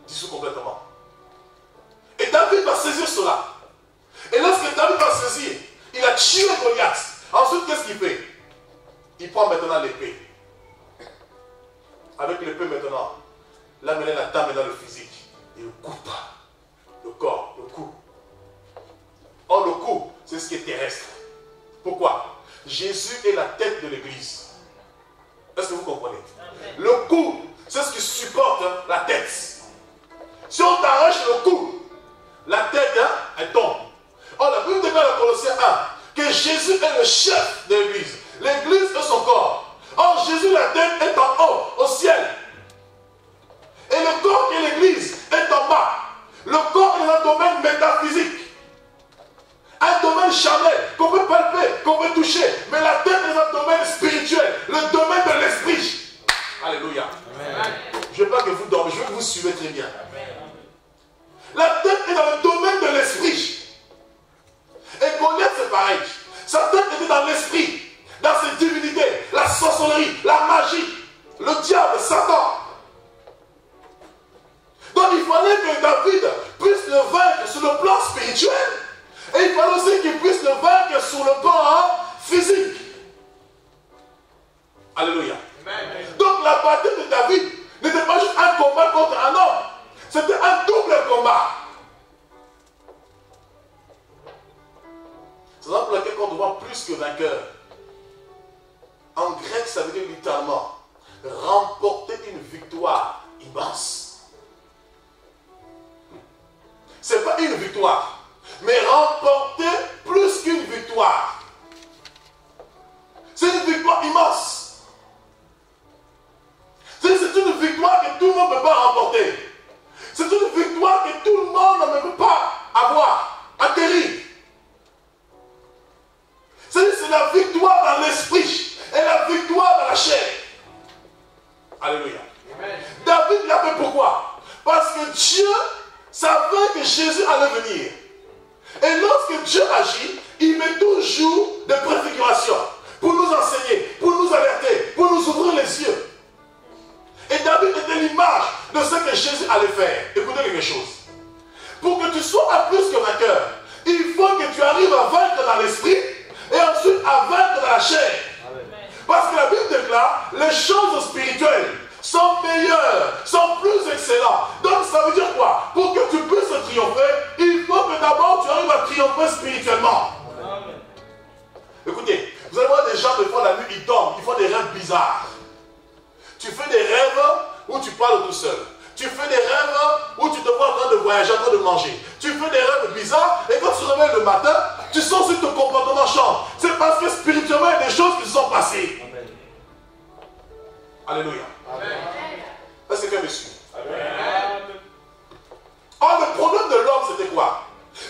Dissous complètement. Et David va saisir cela. Et lorsque David va saisir, il a tué Goliath. Ensuite, qu'est-ce qu'il fait? Il prend maintenant l'épée. Avec l'épée maintenant, là maintenant, il attend maintenant le physique. Il coupe le corps, le cou. Or, le cou, c'est ce qui est terrestre. Pourquoi? Jésus est la tête de l'église. Est-ce que vous comprenez? Le cou, c'est ce qui supporte la tête. Si on t'arrache le cou, la tête, elle tombe. Or, la Bible déclare dans Colossiens 1 que Jésus est le chef de l'église. L'église est son corps. Or, Jésus, la tête, est en haut, au ciel. Et le corps qui est l'église est en bas. Le corps est dans un domaine métaphysique. Un domaine charnel qu'on peut palper, qu'on peut toucher. Mais la tête est dans un domaine spirituel. Le domaine de l'esprit. Alléluia. Amen. Je ne veux pas que vous dormez, je veux que vous suivez très bien. Amen. La tête est dans le domaine de l'esprit. Et Goliath, c'est pareil. Sa tête était dans l'esprit, dans ses divinités, la sorcellerie, la magie, le diable, Satan. Donc il fallait que David puisse le vaincre sur le plan spirituel. Et il fallait aussi qu'il puisse le vaincre sur le plan physique. Alléluia. Amen. Donc la bataille de David n'était pas juste un combat contre un homme. C'était un double combat. C'est pour laquelle on doit plus que vainqueur. En grec, ça veut dire littéralement remporter une victoire immense. Ce n'est pas une victoire, mais remporter plus qu'une victoire. C'est une victoire immense. C'est une victoire que tout le monde ne peut pas remporter. C'est une victoire que tout le monde ne peut pas avoir, acquérir. C'est la victoire dans l'esprit et la victoire dans la chair. Alléluia. Amen. David l'a fait pourquoi? Parce que Dieu savait que Jésus allait venir. Et lorsque Dieu agit, il met toujours des préfigurations pour nous enseigner, pour nous alerter, pour nous ouvrir les yeux. Et David était l'image de ce que Jésus allait faire. Écoutez quelque chose. Pour que les choses spirituelles sont meilleures, sont plus excellentes. Donc ça veut dire quoi? Pour que tu puisses triompher, il faut que d'abord tu arrives à triompher spirituellement. Amen. Écoutez, vous allez voir des gens, des fois la nuit, ils dorment, ils font des rêves bizarres. Tu fais des rêves où tu parles tout seul. Tu fais des rêves où tu te vois en train de voyager, en train de manger. Tu fais des rêves bizarres et quand tu te réveilles le matin, tu sens que ton comportement change. C'est parce que spirituellement, il y a des choses qui se sont passées. Amen. Alléluia. Amen. Est-ce que quelqu'un me suit? Amen. Or, le problème de l'homme, c'était quoi?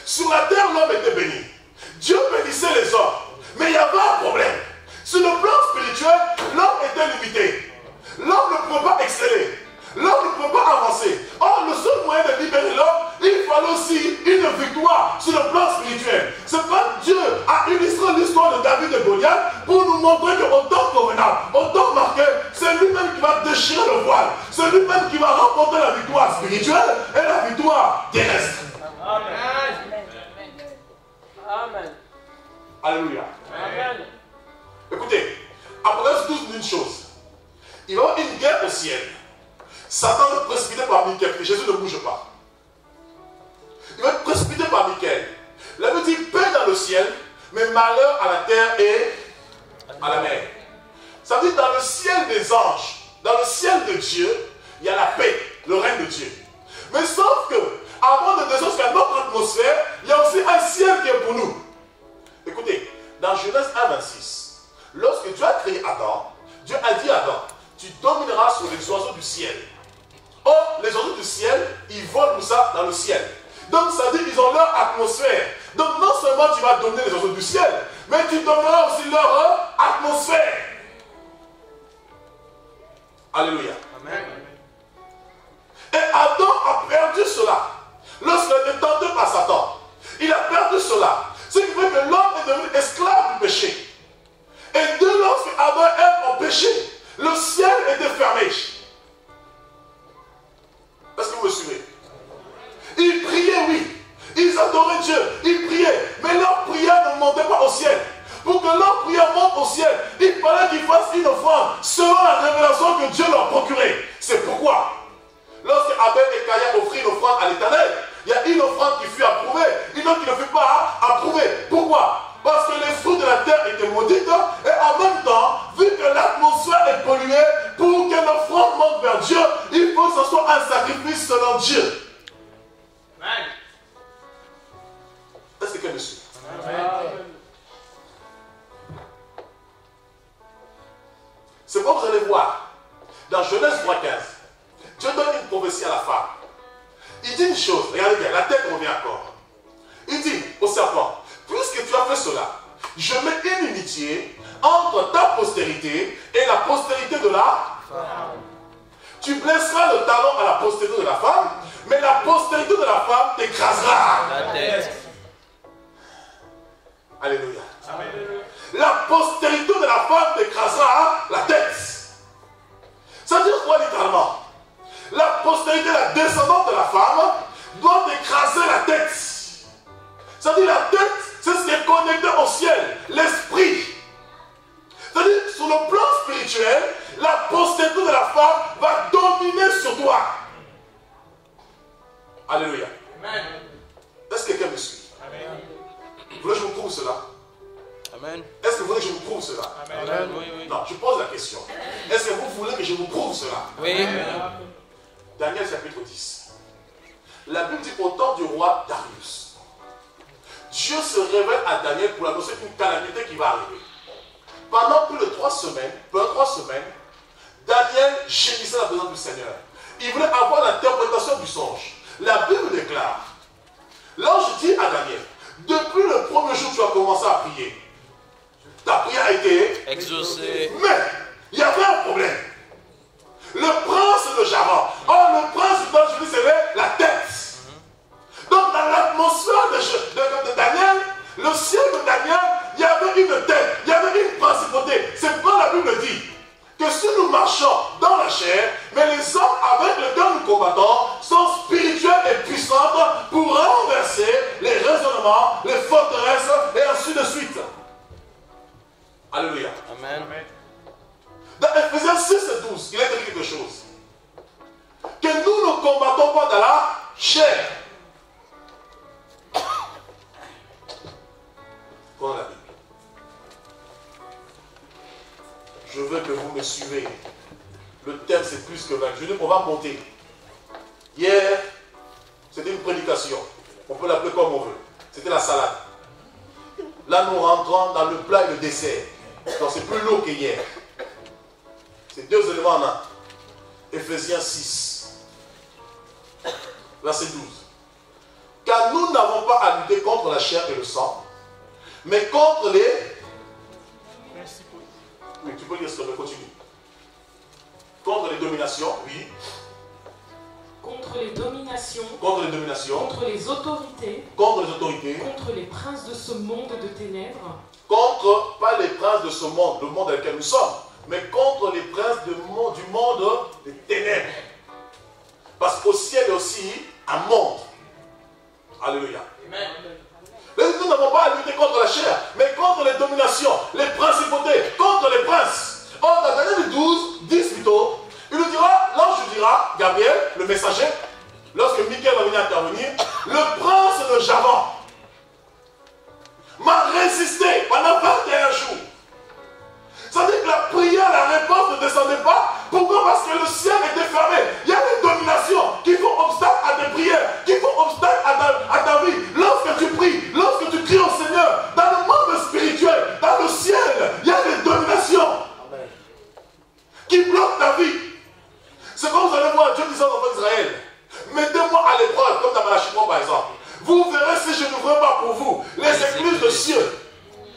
Sur la terre, l'homme était béni. Dieu bénissait les hommes. Mais il y avait un problème. Sur le plan spirituel, l'homme était limité. L'homme ne pouvait pas exceller. L'homme ne pouvait pas avancer. Or, le seul moyen de libérer l'homme, il fallait aussi une victoire sur le plan spirituel. C'est quand Dieu a illustré l'histoire de David et Goliath pour nous montrer qu'au temps convenable, au temps marqué, c'est lui-même qui va déchirer le voile. C'est lui-même qui va remporter la victoire spirituelle et la victoire terrestre. Amen. Amen. Alléluia. Amen. Écoutez, Apocalypse 12 dit une chose. Il va y avoir une guerre au ciel. Satan va être précipité par Michael, que Jésus ne bouge pas. Il va être précipité par Michael. La Bible dit paix dans le ciel, mais malheur à la terre et à la mer. Ça veut dire dans le ciel des anges, dans le ciel de Dieu, il y a la paix, le règne de Dieu. Mais sauf que, avant de descendre jusqu'à notre atmosphère, il y a aussi un ciel qui est pour nous. Écoutez, dans Genèse 1,26, lorsque Dieu a créé Adam, Dieu a dit à Adam, tu domineras sur les oiseaux du ciel. Or, les oiseaux du ciel, ils volent tout ça dans le ciel. Donc, ça veut dire qu'ils ont leur atmosphère. Donc, non seulement tu vas dominer les oiseaux du ciel, mais tu domineras aussi leur atmosphère. Alléluia. Amen. Et Adam a perdu cela. Lorsqu'il a été tenté par Satan, il a perdu cela. Ce qui fait que l'homme est devenu esclave du péché. Et dès lorsque Adam et Ève ont péché, le ciel était fermé. Est-ce que vous me suivez? Ils priaient, oui. Ils adoraient Dieu. Ils priaient. Mais leur prière ne montait pas au ciel. Pour que leur prière monte au ciel, il fallait qu'ils fassent une offrande selon la révélation que Dieu leur procurait. C'est pourquoi, lorsque Abel et Caïn offrirent une offrande à l'Éternel, il y a une offrande qui fut approuvée, une autre qui ne fut pas approuvée. Pourquoi? Parce que les fruits de la terre étaient maudites et en même temps, vu que l'atmosphère est polluée, pour que l'offrande monte vers Dieu, il faut que ce soit un sacrifice selon Dieu. Amen. Est-ce que quelqu'un me suit? Amen. C'est pourquoi vous allez voir, dans Genèse 3,15, Dieu donne une prophétie à la femme. Il dit une chose, regardez bien, la tête revient encore. Il dit au serpent, puisque tu as fait cela, je mets une unité entre ta postérité et la postérité de la femme. Tu blesseras le talon à la postérité de la femme, mais la postérité de la femme t'écrasera la tête. Alléluia. Amen. La postérité de la femme t'écrasera la tête. Ça veut dire quoi littéralement? La postérité, la descendante de la femme doit écraser la tête. Ça veut dire la tête, c'est ce qui est connecté au ciel, l'esprit. C'est-à-dire, sur le plan spirituel, la postérité de la femme va dominer sur toi. Alléluia. Amen. Est-ce que quelqu'un me suit? Amen. Vous voulez que je vous prouve cela? Amen. Est-ce que vous voulez que je vous prouve cela? Amen. Oui, oui. Non, je pose la question. Est-ce que vous voulez que je vous prouve cela? Oui. Amen. Daniel chapitre 10. La Bible dit au temps du roi Darius, Dieu se révèle à Daniel pour annoncer une calamité qui va arriver. Pendant plus de 3 semaines, Daniel gémissait la présence du Seigneur. Il voulait avoir l'interprétation du songe. La Bible déclare, l'ange dit à Daniel, depuis le premier jour que tu as commencé à prier, ta prière a été exaucée. Mais il y avait un problème. Le prince de Javan. Or, le prince dont je dis, c'est la tête. Donc, dans l'atmosphère de Daniel, le ciel de Daniel, il y avait une tête, il y avait une principauté. C'est pourquoi la Bible dit que si nous marchons dans la chair, mais les hommes avec lesquels nous combattons sont spirituels et puissants pour renverser les raisonnements, les forteresses et ainsi de suite. Alléluia. Amen. Dans Ephésiens 12, il a dit quelque chose. Que nous ne combattons pas dans la chair. Prenons la Bible. Je veux que vous me suivez. Le thème c'est plus que vaincu. Je dis qu'on va monter. Hier, c'était une prédication. On peut l'appeler comme on veut. C'était la salade. Là, nous rentrons dans le plat et le dessert. Donc c'est plus lourd qu'hier. C'est deux éléments en un. Ephésiens 6, verset 12. Car nous n'avons pas à lutter contre la chair et le sang, mais contre les... Oui, tu peux lire ce que je continue. Contre les dominations, oui. Contre les dominations. Contre les dominations. Contre les autorités. Contre les autorités. Contre les princes de ce monde de ténèbres. Contre, pas les princes de ce monde, le monde dans lequel nous sommes, mais contre les princes du monde des ténèbres. Parce qu'au ciel, il y a aussi un monde. Alléluia. Amen. Nous n'avons pas à lutter contre la chair, mais contre les dominations, les principautés, contre les princes. Or, dans Daniel 12, 10 plutôt, il nous dira, l'ange dira, Gabriel, le messager, lorsque Michael va venir intervenir, le prince de Javan m'a résisté pendant 21 jours. Ça veut dire que la prière, la réponse ne descendait pas. Pourquoi? Parce que le ciel était fermé. Il y a des dominations qui font obstacle à tes prières, qui font obstacle à ta vie. Lorsque tu pries, lorsque tu cries au Seigneur, dans le monde spirituel, dans le ciel, il y a des dominations qui bloquent ta vie. C'est comme vous allez voir Dieu disant aux enfants d'Israël, mettez-moi à l'épreuve, comme dans Malachie 3 par exemple. Vous verrez si je n'ouvre pas pour vous les écluses de cieux.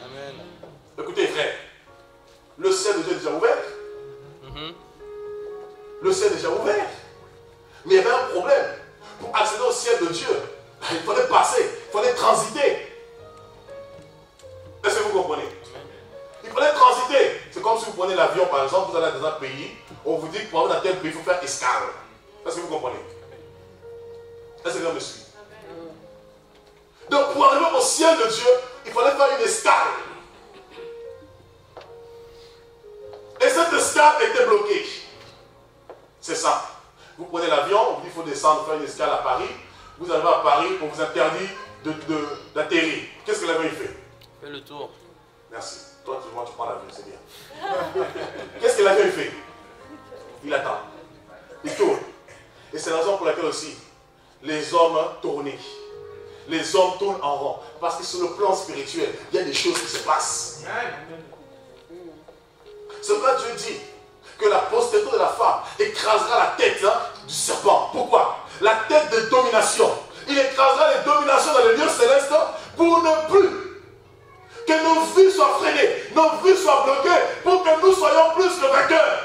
Amen. Écoutez frère, le ciel de Dieu est déjà ouvert. Le ciel est déjà ouvert. Mais il y avait un problème. Pour accéder au ciel de Dieu, il fallait passer, il fallait transiter. Est-ce que vous comprenez? Il fallait transiter. C'est comme si vous prenez l'avion par exemple, vous allez dans un pays, on vous dit que pour aller dans tel pays, il faut faire escale. Est-ce que vous comprenez? Est-ce que vous me suivez? Donc pour arriver au ciel de Dieu, il fallait faire une escale. Et cette escale était bloquée. C'est ça. Vous prenez l'avion, on vous dit qu'il faut descendre, faire une escale à Paris. Vous arrivez à Paris, on vous interdit d'atterrir. Qu'est-ce que l'avion fait? Fais le tour. Merci. Toi, tu prends l'avion, c'est bien. Qu'est-ce que l'avion fait? Il attend. Il tourne. Et c'est la raison pour laquelle aussi les hommes tournent. Les hommes tournent en rond. Parce que sur le plan spirituel, il y a des choses qui se passent. C'est pourquoi Dieu dit que la postérité de la femme écrasera la tête du serpent. Pourquoi? La tête de domination. Il écrasera les dominations dans les lieux célestes pour ne plus que nos vies soient freinées, nos vies soient bloquées, pour que nous soyons plus que vainqueurs.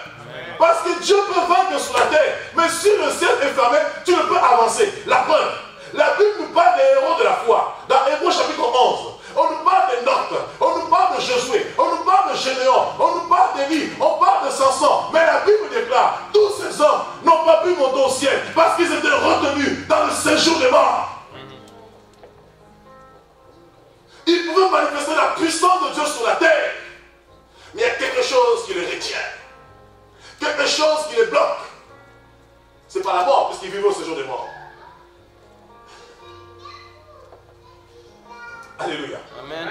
Parce que Dieu peut vaincre sur la terre, mais si le ciel est fermé, tu ne peux avancer. La preuve, la Bible nous parle des héros de la foi. Dans Hébreux chapitre 11, on nous parle de Noc, on nous parle de Josué, on nous parle de Gédéon, on nous parle d'Élie, on parle de Samson. Mais la Bible déclare, tous ces hommes n'ont pas pu monter au ciel parce qu'ils étaient retenus dans le séjour des morts. Ils pouvaient manifester la puissance de Dieu sur la terre. Mais il y a quelque chose qui les retient. Quelque chose qui les bloque. Ce n'est pas la mort, puisqu'ils vivaient au séjour des morts. Alléluia. Amen.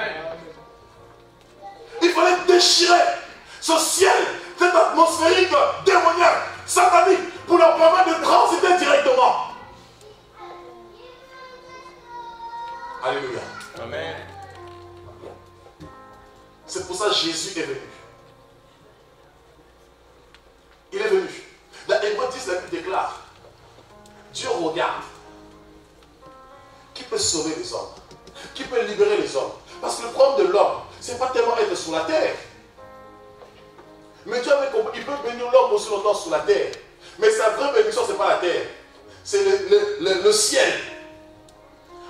Il fallait déchirer ce ciel, cette atmosphérique démoniaque, satanique, pour leur permettre de transiter directement. Alléluia. Amen. C'est pour ça que Jésus est venu. Il est venu. Dans Hébreux 10, la Bible déclare, Dieu regarde. Qui peut sauver les hommes? Qui peut libérer les hommes? Parce que le problème de l'homme, ce n'est pas tellement être sur la terre. Mais Dieu avait compris, il peut bénir l'homme aussi longtemps sur la terre. Mais sa vraie bénédiction, ce n'est pas la terre. C'est le ciel.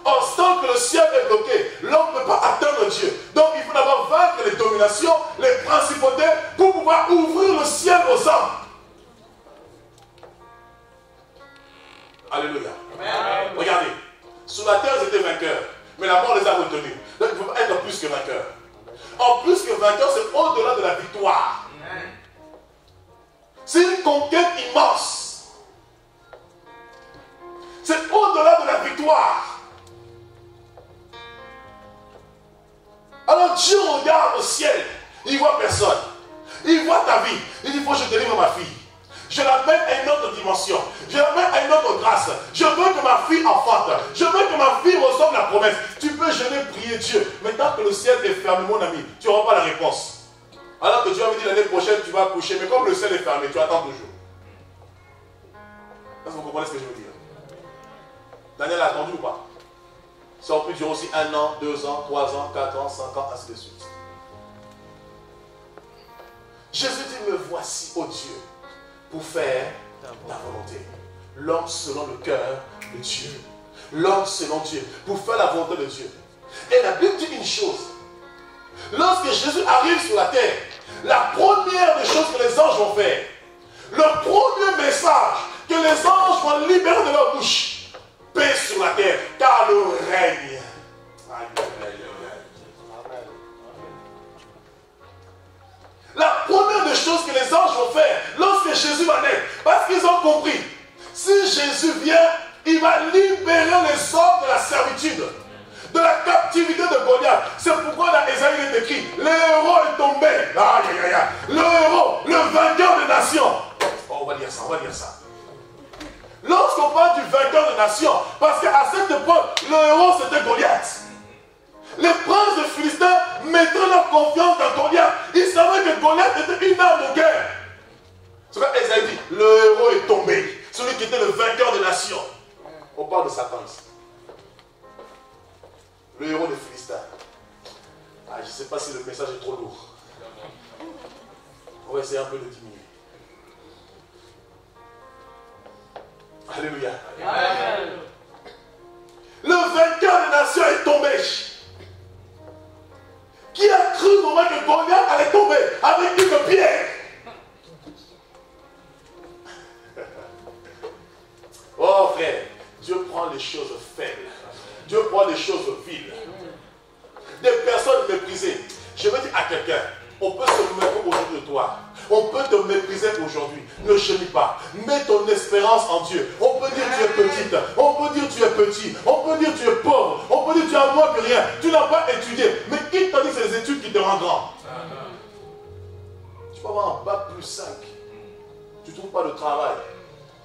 Or, tant que le ciel est bloqué, l'homme ne peut pas atteindre Dieu. Donc, il faut d'abord vaincre les dominations, les principautés, pour pouvoir ouvrir le ciel aux hommes. Alléluia. Amen. Regardez, sur la terre, ils étaient vainqueurs, mais la mort les a retenus. Donc, il faut être plus que vainqueur. En plus que vainqueur, c'est au-delà de la victoire. C'est une conquête immense. C'est au-delà de la victoire. Alors Dieu regarde au ciel, il ne voit personne. Il voit ta vie. Il dit, il faut que je délivre ma fille. Je l'amène à une autre dimension. Je l'amène à une autre grâce. Je veux que ma fille enfante. Je veux que ma fille reçoive la promesse. Tu peux jeûner, prier Dieu. Mais tant que le ciel est fermé, mon ami, tu n'auras pas la réponse. Alors que Dieu va me dire l'année prochaine, tu vas accoucher. Mais comme le ciel est fermé, tu attends toujours. Est-ce que vous comprenez ce que je veux dire? Daniel a attendu ou pas? Ça aurait pu durer aussi 1 an, 2 ans, 3 ans, 4 ans, 5 ans, ainsi de suite. Jésus dit, me voici, ô Dieu, pour faire ta volonté. L'homme selon le cœur de Dieu. L'homme selon Dieu, pour faire la volonté de Dieu. Et la Bible dit une chose. Lorsque Jésus arrive sur la terre, la première des choses que les anges vont faire, le premier message que les anges vont libérer de leur bouche, paix sur la terre, car le règne. La première des choses que les anges vont faire lorsque Jésus va naître, parce qu'ils ont compris, si Jésus vient, il va libérer les hommes de la servitude, de la captivité de Goliath. C'est pourquoi dans Ésaïe il est écrit, le héros est tombé. Le héros, le vainqueur des nations. Oh, on va dire ça, on va dire ça. Lorsqu'on parle du vainqueur des nations, parce qu'à cette époque, le héros c'était Goliath. Les princes de Philistins mettaient leur confiance dans Goliath. Ils savaient que Goliath était une arme de guerre. C'est pourquoi Ésaïe dit, le héros est tombé. Celui qui était le vainqueur des nations. On parle de Satan ici. Le héros des Philistins. Je ne sais pas si le message est trop lourd. On va essayer un peu de diminuer. Alléluia. Amen. Le vainqueur des nations est tombé. Qui a cru au moment que Goliath allait tomber avec une pierre? Oh frère, Dieu prend les choses faibles. Dieu prend les choses viles. Des personnes méprisées. Je veux dire à quelqu'un, on peut se mettre aujourd'hui de toi. On peut te mépriser aujourd'hui. Ne gémis pas. Mets ton espérance en Dieu. On peut dire tu es petite. On peut dire tu es petit. On peut dire tu es pauvre. On peut dire tu as moins que rien. Tu n'as pas étudié. Mais qui t'a dit que c'est les études qui te rendent grand? Tu peux avoir un bac plus 5. Tu ne trouves pas de travail.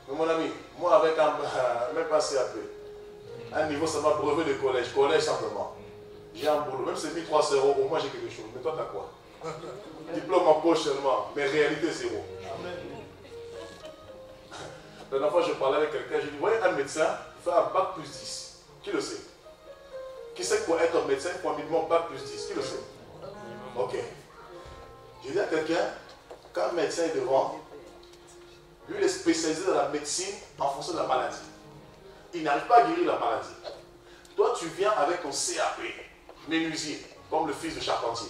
Mais mon ami, moi avec même pas CAP, un niveau ça m'a brevet de collège. Collège simplement. J'ai un boulot. Même si c'est 1300 €, au moins j'ai quelque chose. Mais toi t'as quoi? Diplôme en poche seulement, mais réalité zéro. La dernière fois, je parlais avec quelqu'un, j'ai dit, voyez un médecin fait un bac plus 10. Qui le sait? Qui sait que pour être un médecin, il faut un minimum bac plus 10? Qui le sait? Ok. J'ai dit à quelqu'un, quand un médecin est devant, lui, il est spécialisé dans la médecine en fonction de la maladie. Il n'arrive pas à guérir la maladie. Toi, tu viens avec ton CAP, menuisier, comme le fils de charpentier.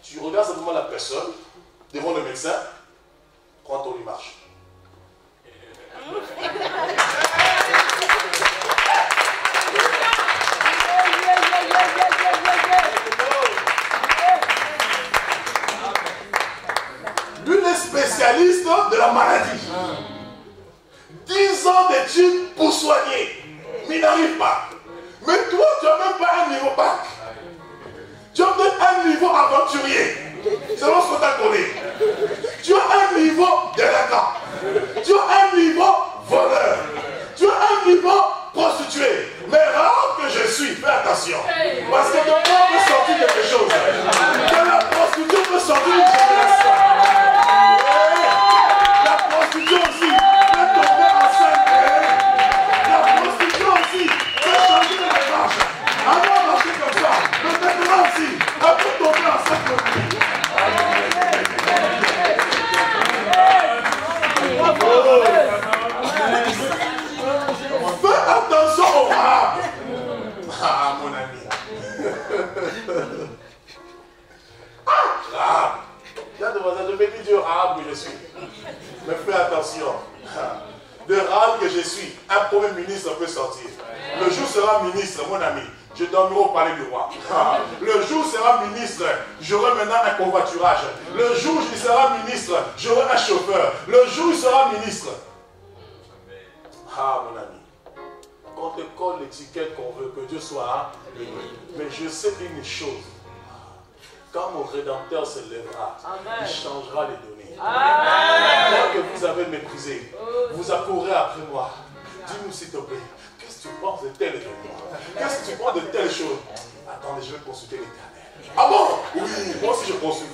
Tu regardes simplement la personne devant le médecin, quand on lui marche. Lui, il est spécialiste de la maladie. 10 ans d'études pour soigner, mais il n'arrive pas. Mais toi, tu n'as même pas un niveau bac. Tu as peut-être un niveau aventurier, selon ce qu'on t'a connu. Tu as un niveau délinquant. Tu as un niveau voleur. Tu as un niveau prostitué. Mais rare que je suis, fais attention. Parce que de moi peut sortir quelque chose. De la prostitution peut sortir une génération. La prostitution aussi peut tomber enceinte. La prostitution aussi peut changer de la marche. Alors marcher comme ça. Peut-être là aussi, elle peut tomber enceinte de lui. Fais attention au rap. Ah, mon ami. Rap. Je me dis du rap que je suis. Mais fais attention. De rap que je suis, un premier ministre peut sortir. Le jour sera ministre, mon ami. Je dormirai au palais du roi. Le jour sera sera ministre, j'aurai maintenant un covoiturage. Le jour où il sera ministre, j'aurai un chauffeur. Le jour où il sera ministre. Ah, mon ami. On te colle l'étiquette qu'on veut, que Dieu soit béni. Mais je sais une chose. Quand mon Rédempteur se lèvera, il changera les données. Moi que vous avez méprisé, vous accourez après moi. Dis-nous s'il te plaît, qu'est-ce que tu penses de tel événement? Qu'est-ce que tu penses de telle chose? Attendez, je vais consulter l'Éternel. Ah bon? Oui, moi aussi je consulte.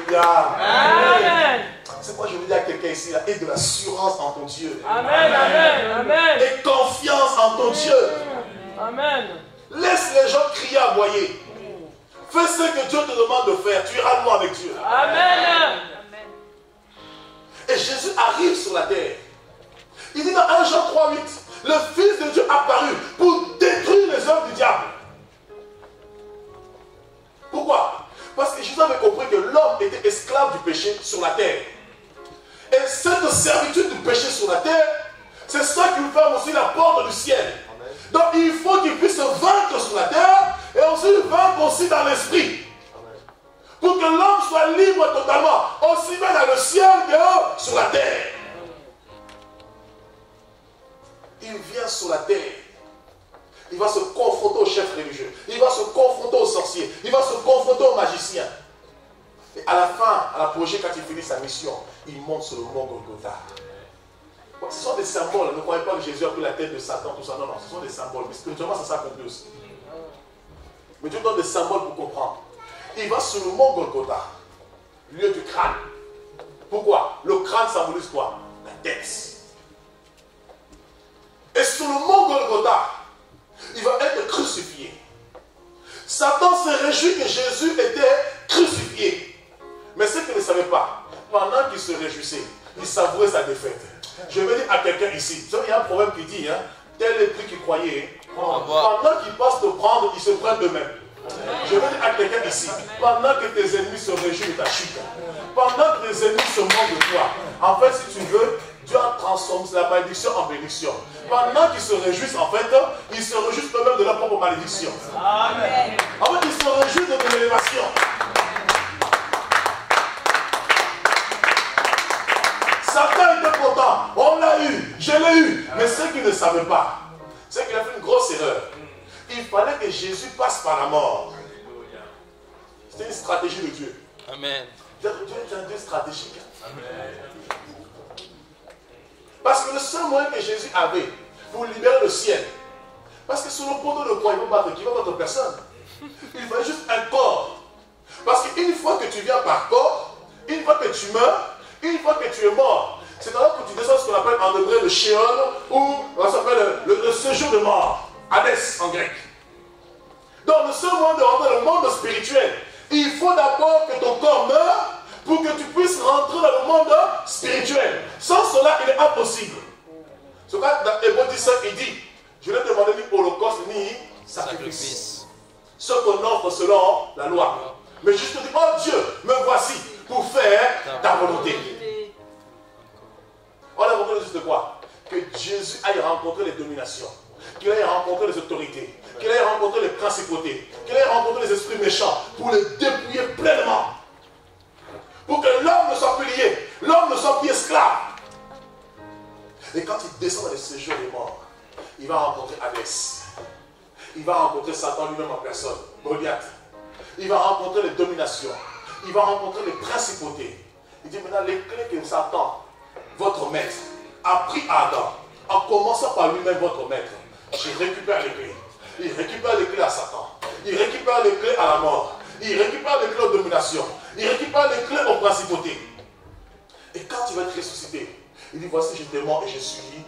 Amen. C'est quoi je veux dire à quelqu'un ici, là, aie de l'assurance en ton Dieu. Amen, amen, amen. Et confiance en ton Dieu. Amen. Laisse les gens crier, aboyer. Fais ce que Dieu te demande de faire. Tu iras loin avec Dieu. Amen. Et Jésus arrive sur la terre. Il dit dans 1 Jean 3,8, le Fils de Dieu apparut pour détruire les œuvres du diable. Pourquoi? Parce que Jésus avait compris que l'homme était esclave du péché sur la terre. Et cette servitude du péché sur la terre, c'est ça qui lui ferme aussi la porte du ciel. Donc il faut qu'il puisse se vaincre sur la terre et ensuite vaincre aussi dans l'esprit. Pour que l'homme soit libre totalement, aussi bien dans le ciel que sur la terre. Il vient sur la terre. Il va se confronter aux chefs religieux. Il va se confronter aux sorciers. Il va se confronter aux magiciens. Et à la fin, à l'apogée, quand il finit sa mission, il monte sur le mont Golgotha. Ce sont des symboles. Ne croyez pas que Jésus a pris la tête de Satan, tout ça. Non, non, ce sont des symboles. Mais spirituellement, ça s'accomplit aussi. Mais Dieu donne des symboles pour comprendre. Il va sur le mont Golgotha, lieu du crâne. Pourquoi? Le crâne symbolise quoi? La tête. Et sur le mont Golgotha, il va être crucifié. Satan se réjouit que Jésus était crucifié. Mais ce qu'il ne savait pas, pendant qu'il se réjouissait, il savourait sa défaite. Je vais dire à quelqu'un ici, il y a un proverbe qui dit, tel esprit qui croyait, pendant qu'ils passent te prendre, ils se prennent d'eux-mêmes. Je vais dire à quelqu'un ici, pendant que tes ennemis se réjouissent de ta chute, pendant que tes ennemis se moquent de toi, en fait, si tu veux, Dieu a transformé la malédiction en bénédiction. Pendant qu'ils se réjouissent, en fait, ils se réjouissent eux-mêmes de leur propre malédiction. Amen. En fait, ils se réjouissent de ton élévation. Satan était content, on l'a eu, je l'ai eu. Mais ce qu'il ne savait pas, c'est qu'il a fait une grosse erreur. Il fallait que Jésus passe par la mort. C'était une stratégie de Dieu. Amen. Dieu est un Dieu stratégique. Amen. Parce que le seul moyen que Jésus avait pour libérer le ciel, parce que sur le poteau de croix, il va battre qui? Il va battre personne. Il fallait juste un corps. Parce qu'une fois que tu viens par corps, une fois que tu meurs, une fois que tu es mort, c'est alors que tu descends ce qu'on appelle en hébreu le Sheol, ou on s'appelle le séjour de mort, Hadès en grec. Donc le seul moyen de rentrer dans le monde spirituel, il faut d'abord que ton corps meure pour que tu puisses rentrer dans le monde spirituel. Sans cela, il est impossible. Ce cas dans Hébreux 17, il dit, je n'ai demandé ni holocauste ni sacrifice. Ce qu'on offre selon la loi. Mais juste dire, oh Dieu, me voici pour faire ta volonté. On a rencontré juste quoi? Que Jésus aille rencontrer les dominations, qu'il aille rencontrer les autorités, qu'il aille rencontrer les principautés, qu'il aille rencontrer les esprits méchants pour les dépouiller pleinement. Pour que l'homme ne soit plus lié, l'homme ne soit plus esclave. Et quand il descend dans les séjours des morts, il va rencontrer Hadès. Il va rencontrer Satan lui-même en personne, Goliath. Il va rencontrer les dominations. Il va rencontrer les principautés. Il dit maintenant les clés que Satan, votre maître, a pris à Adam, en commençant par lui-même votre maître. Je récupère les clés. Il récupère les clés à Satan. Il récupère les clés à la mort. Il récupère les clés aux dominations. Il récupère les clés aux principautés. Et quand il va être ressuscité, il dit voici j'étais mort et je suis vie.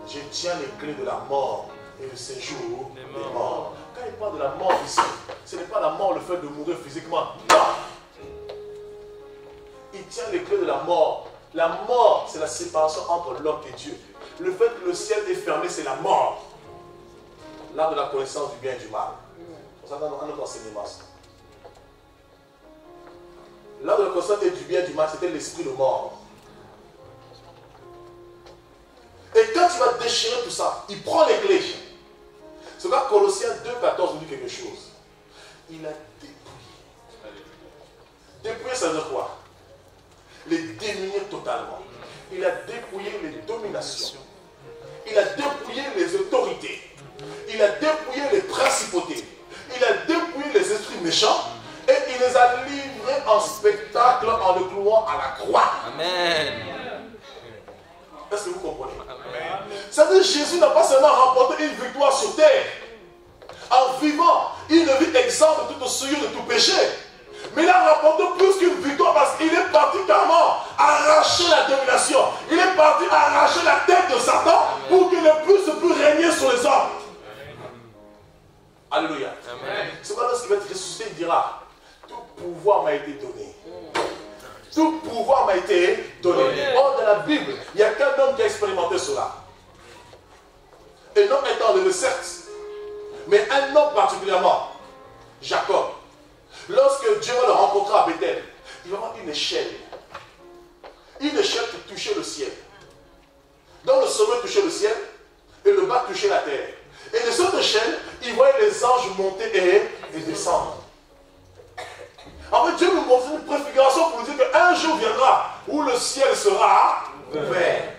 Je tiens les clés de la mort et du séjour des morts. Quand il parle de la mort ici, ce n'est pas la mort le fait de mourir physiquement. Non. Il tient les clés de la mort. La mort, c'est la séparation entre l'homme et Dieu. Le fait que le ciel est fermé, c'est la mort. L'art de la connaissance du bien et du mal. Ça dans un autre enseignement. L'art de la connaissance du bien et du mal, c'était l'esprit de mort. déchirer tout ça. Il prend les clés. C'est là Colossiens 2,14 nous dit quelque chose. Il a dépouillé. Dépouiller, ça veut dire quoi? Les démunir totalement. Il a dépouillé les dominations. Il a dépouillé les autorités. Il a dépouillé les principautés. Il a dépouillé les esprits méchants. Et il les a livrés en spectacle en le clouant à la croix. Amen. Est-ce que vous comprenez? Amen. Ça veut dire que Jésus n'a pas seulement remporté une victoire sur terre. En vivant une vie exempte de toute souillure, de tout péché. Mais il a remporté plus qu'une victoire parce qu'il est parti carrément arracher la domination. Il est parti arracher la tête de Satan pour qu'il ne puisse plus régner sur les hommes. Alléluia. C'est quoi lorsqu'il va être ressuscité, il dira, tout pouvoir m'a été donné. Tout pouvoir m'a été donné. Or, dans la Bible, il n'y a qu'un homme qui a expérimenté cela. Un homme étant enlevé, certes, mais un homme particulièrement, Jacob. Lorsque Dieu va le rencontrer à Bethel, il va avoir une échelle. Une échelle qui touchait le ciel. Dans le sommet touchait le ciel et le bas touchait la terre. Et de cette échelle, il voyait les anges monter et descendre. En fait, Dieu nous montre une préfiguration pour nous dire qu'un jour viendra où le ciel sera ouvert.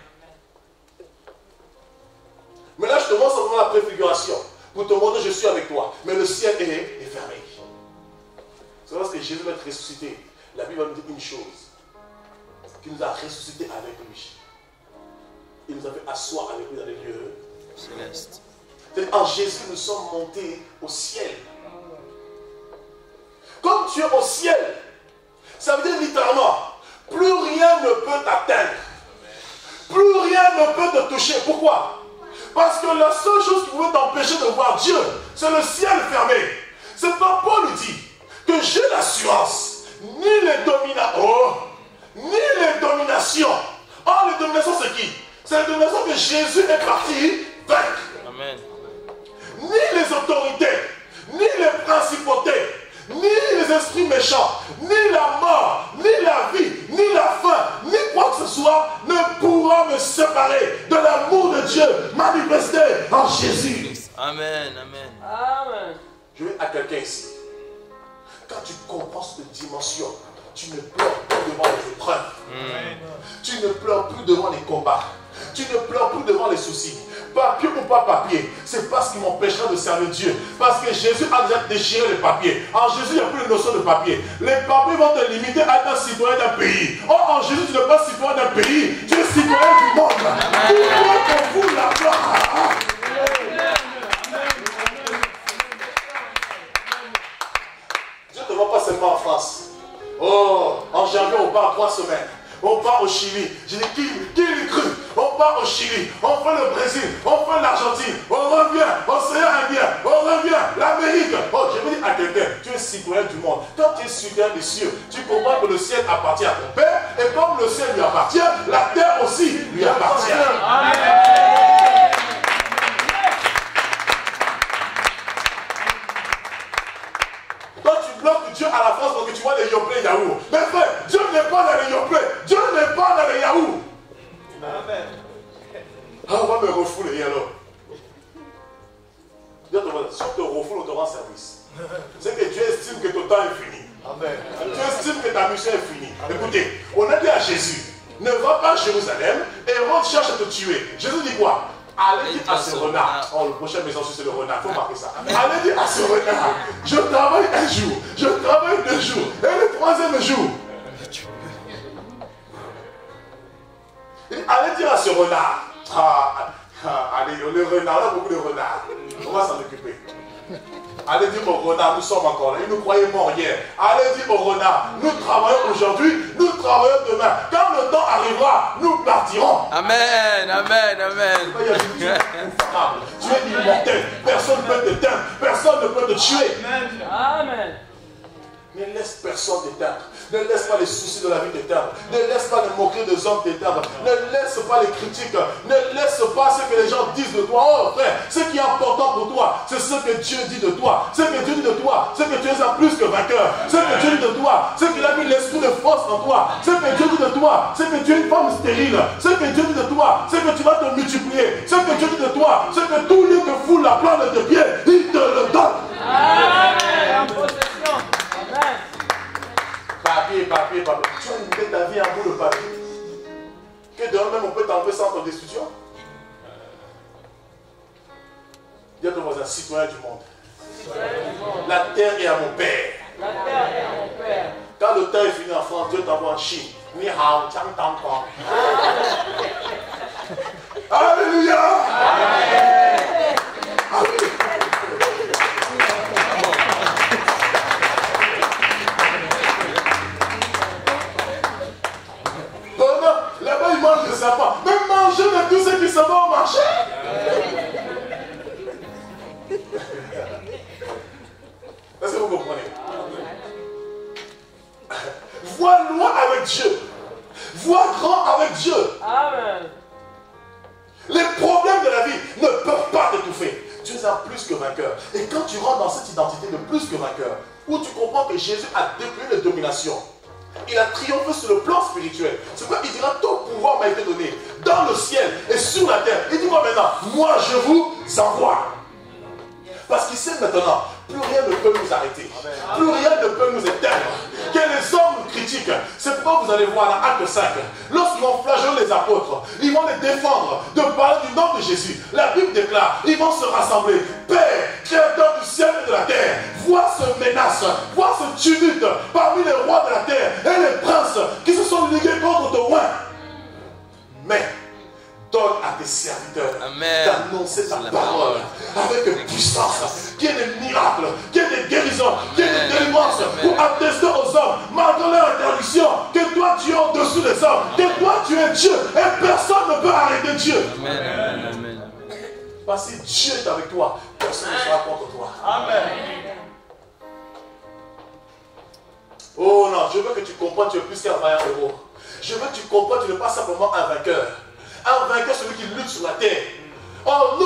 Mais là, je te montre simplement la préfiguration pour te montrer que je suis avec toi. Mais le ciel est fermé. C'est lorsque Jésus va être ressuscité. La Bible va nous dire une chose. Qu'il nous a ressuscité avec lui. Il nous a fait asseoir avec lui dans les lieux célestes. En Jésus, nous sommes montés au ciel. Comme tu es au ciel, ça veut dire littéralement, plus rien ne peut t'atteindre. Plus rien ne peut te toucher. Pourquoi? Parce que la seule chose qui pouvait t'empêcher de voir Dieu, c'est le ciel fermé. C'est pas Paul nous dit que j'ai l'assurance, ni les dominations. Or, les dominations, c'est qui? C'est la domination que Jésus est parti vaincre. Amen. Ni les autorités, ni les principautés, ni les esprits méchants, ni la mort, ni la vie, ni la faim, ni quoi que ce soit ne pourra me séparer de l'amour de Dieu manifesté en Jésus. Amen, amen. Amen. Je vais à quelqu'un ici. Quand tu comprends cette dimension, tu ne pleures plus devant les épreuves. Tu ne pleures plus devant les combats. Tu ne pleures plus devant les soucis. Papier ou pas papier, c'est pas ce qui m'empêchera de servir Dieu. Parce que Jésus a déjà déchiré les papiers. En Jésus, il n'y a plus de notion de papier. Les papiers vont te limiter à être un citoyen d'un pays. Or, en Jésus, tu n'es pas citoyen d'un pays, tu es citoyen du monde. Pourquoi qu'on fout la gloire? Dieu ne te voit pas seulement en France. Oh, en janvier, on part 3 semaines. On part au Chili. Je dis, qui l'y cru? On part au Chili, on fait le Brésil, on fait l'Argentine, on revient, océan Indien, on revient, l'Amérique. Oh, je veux dire à quelqu'un, tu es citoyen du monde. Quand tu es citoyen des cieux, tu comprends que le ciel appartient à ton Père, et comme le ciel lui appartient, la terre aussi lui appartient. Amen. Quand tu bloques Dieu à la France parce que tu vois les yoplait Yahoo. Mais frère, Dieu n'est pas dans les yoplait, Dieu n'est pas dans les Yahoo. Amen. Ah, on va me refouler alors. Si on te refoule, on te rend service. C'est que Dieu estime que ton temps est fini. Amen. Dieu estime que ta mission est finie. Amen. Écoutez, on a dit à Jésus, ne va pas à Jérusalem et Hérode cherche à te tuer. Jésus dit quoi? Allez dire à ce renard. Oh, le prochain maison c'est le renard, il faut marquer ça. Allez dire à ce renard, je travaille un jour, je travaille 2 jours, et le 3e jour. Allez dire à ce renard. Allez, le renard, on a beaucoup de renards. On va s'en occuper. Allez dire au renard, nous sommes encore là. Il nous croyait mort hier. Allez dire au renard, nous travaillons aujourd'hui, nous travaillons demain. Quand le temps arrivera, nous partirons. Amen, amen, amen. Tu es immortel. Personne ne peut t'éteindre. Personne ne peut te tuer. Amen. Ne laisse personne t'éteindre. Ne laisse pas les soucis de la vie t'éteindre. Ne laisse pas les moqueries des hommes t'éteindre. Ne laisse pas les critiques. Ne laisse pas ce que les gens disent de toi. Oh frère, ce qui est important pour toi, c'est ce que Dieu dit de toi. Ce que Dieu dit de toi, c'est que tu es un plus que vainqueur. Ce que Dieu dit de toi, c'est qu'il a mis l'esprit de force en toi. Ce que Dieu dit de toi, c'est que tu es une femme stérile. Ce que Dieu dit de toi, toi, c'est que tu vas te multiplier. Ce que Dieu dit de toi, c'est que tout lieu que foule la plante de tes pieds, il te le donne. Amen. Possession. Amen. Papier. Tu as limité ta vie à un bout de papier. Que demain même on peut t'enlever sans ton destruction. Dis à ton voisin, citoyen du monde. La terre est à mon père. La terre est à mon père. Quand le temps est fini en France, Dieu t'envoie en Chine. Ni hao, tiens, t'en prends. Alléluia. Là-bas, ils mangent le serpent. Même manger de tous ceux qui se vont au marché. Est-ce que vous comprenez? Vois loin avec Dieu. Vois grand avec Dieu. Amen. Les problèmes de la vie ne peuvent pas t'étouffer. Tu es un plus que vainqueur. Et quand tu rentres dans cette identité de plus que vainqueur, où tu comprends que Jésus a déployé les dominations, il a triomphé sur le plan spirituel. C'est pourquoi il dira, tout pouvoir m'a été donné dans le ciel et sur la terre. Il dit quoi maintenant? Moi je vous envoie. Parce qu'il sait maintenant, plus rien ne peut nous arrêter. Plus rien ne peut nous éteindre. Que les hommes nous critiquent. C'est pourquoi vous allez voir dans Acte 5, lorsqu'ils vont flageller les apôtres, ils vont les défendre de parler du nom de Jésus. La Bible déclare, ils vont se rassembler. Père, créateur du ciel et de la terre, vois ce menace, vois ce tumulte parmi les rois de la terre et les princes qui se sont ligués contre ton roi. Mais donne à tes serviteurs d'annoncer ta parole avec puissance, qu'il y ait des miracles, qu'il y ait des guérisons, qu'il y ait des délivrances pour attester aux hommes, malgré leur interdiction, que toi tu es au-dessus des hommes, que toi tu es Dieu et personne ne peut arrêter Dieu. Amen. Parce que Dieu est avec toi, personne ne sera contre toi. Amen. Oh non, je veux que tu comprennes, tu es plus qu'un vaillant héros. Je veux que tu comprennes, tu n'es pas simplement un vainqueur. Un vainqueur, celui qui lutte sur la terre. Or,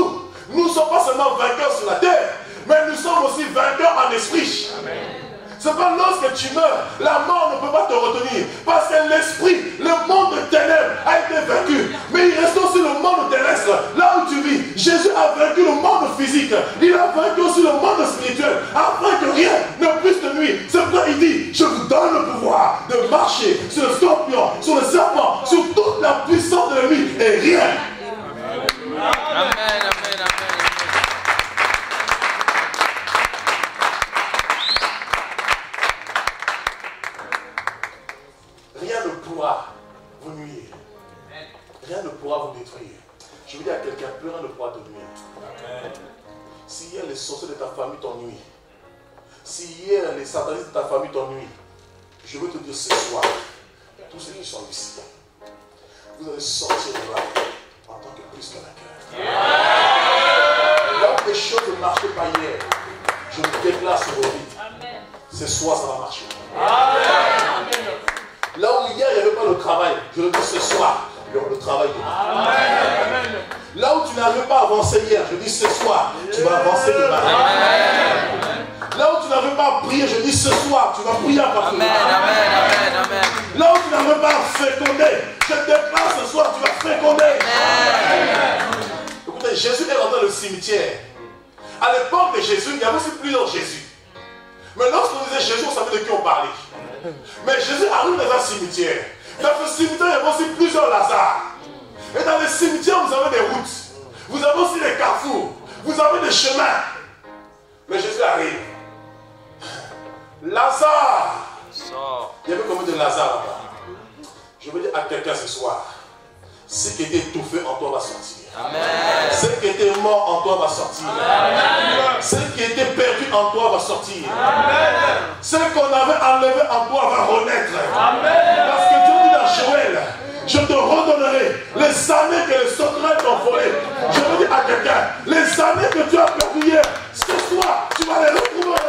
nous ne sommes pas seulement vainqueurs sur la terre, mais nous sommes aussi vainqueurs en esprit. C'est pas lorsque tu meurs, la mort ne peut pas te retenir. Parce que l'esprit, le monde de ténèbres a été vaincu. Mais il reste aussi le monde terrestre, là où tu vis. Jésus a vaincu le monde physique. Il a vaincu aussi le monde spirituel, afin que rien ne puisse te nuire. C'est pourquoi il dit, je vous donne le pouvoir de marcher sur le scorpion, sur le serpent, sur toute la puissance de l'ennemi, et rien. Amen. Rien ne pourra vous nuire. Rien ne pourra vous détruire. Je veux dire à quelqu'un, plus rien ne pourra te nuire. Si hier les sorciers de ta famille t'ennuient, si hier les satanistes de ta famille t'ennuient, je veux te dire ce soir, tous ceux qui sont ici, vous allez sortir de là en tant que plus que vainqueur. Là où les choses ne marchaient pas hier, je me déclare sur vos vies. Ce soir, ça va marcher. Amen. Là où hier il n'y avait pas le travail, je le dis ce soir, il y aura le travail demain. Amen. Là où tu n'arrivais pas à avancer hier, je dis ce soir, tu vas avancer demain. Amen. Là où tu n'arrivais pas à prier, je dis ce soir, tu vas prier à partir de Amen. Là où tu n'arrivais pas à féconder, je te déclare ce soir, tu vas féconder. Écoutez, Jésus est rentré dans le cimetière. À l'époque de Jésus, il y avait aussi plusieurs Jésus. Mais lorsqu'on disait Jésus, on savait de qui on parlait. Mais Jésus arrive dans un cimetière. Dans ce cimetière, il y avait aussi plusieurs Lazare. Et dans les cimetières, vous avez des routes. Vous avez aussi des carrefours. Vous avez des chemins. Mais Jésus arrive. Lazare. Il y avait combien de Lazare là-bas? Je veux dire à quelqu'un ce soir, ce qui était étouffé en toi va sortir. Amen. Ce qui était mort en toi va sortir. Amen. Ce qui était perdu en toi va sortir. Amen. Ce qu'on avait enlevé en toi va renaître. Amen. Parce que Dieu dit dans Joël, je te redonnerai les années que les sauterelles t'ont volées. Je veux dire à quelqu'un, les années que tu as perdues hier, ce soir, tu vas les retrouver.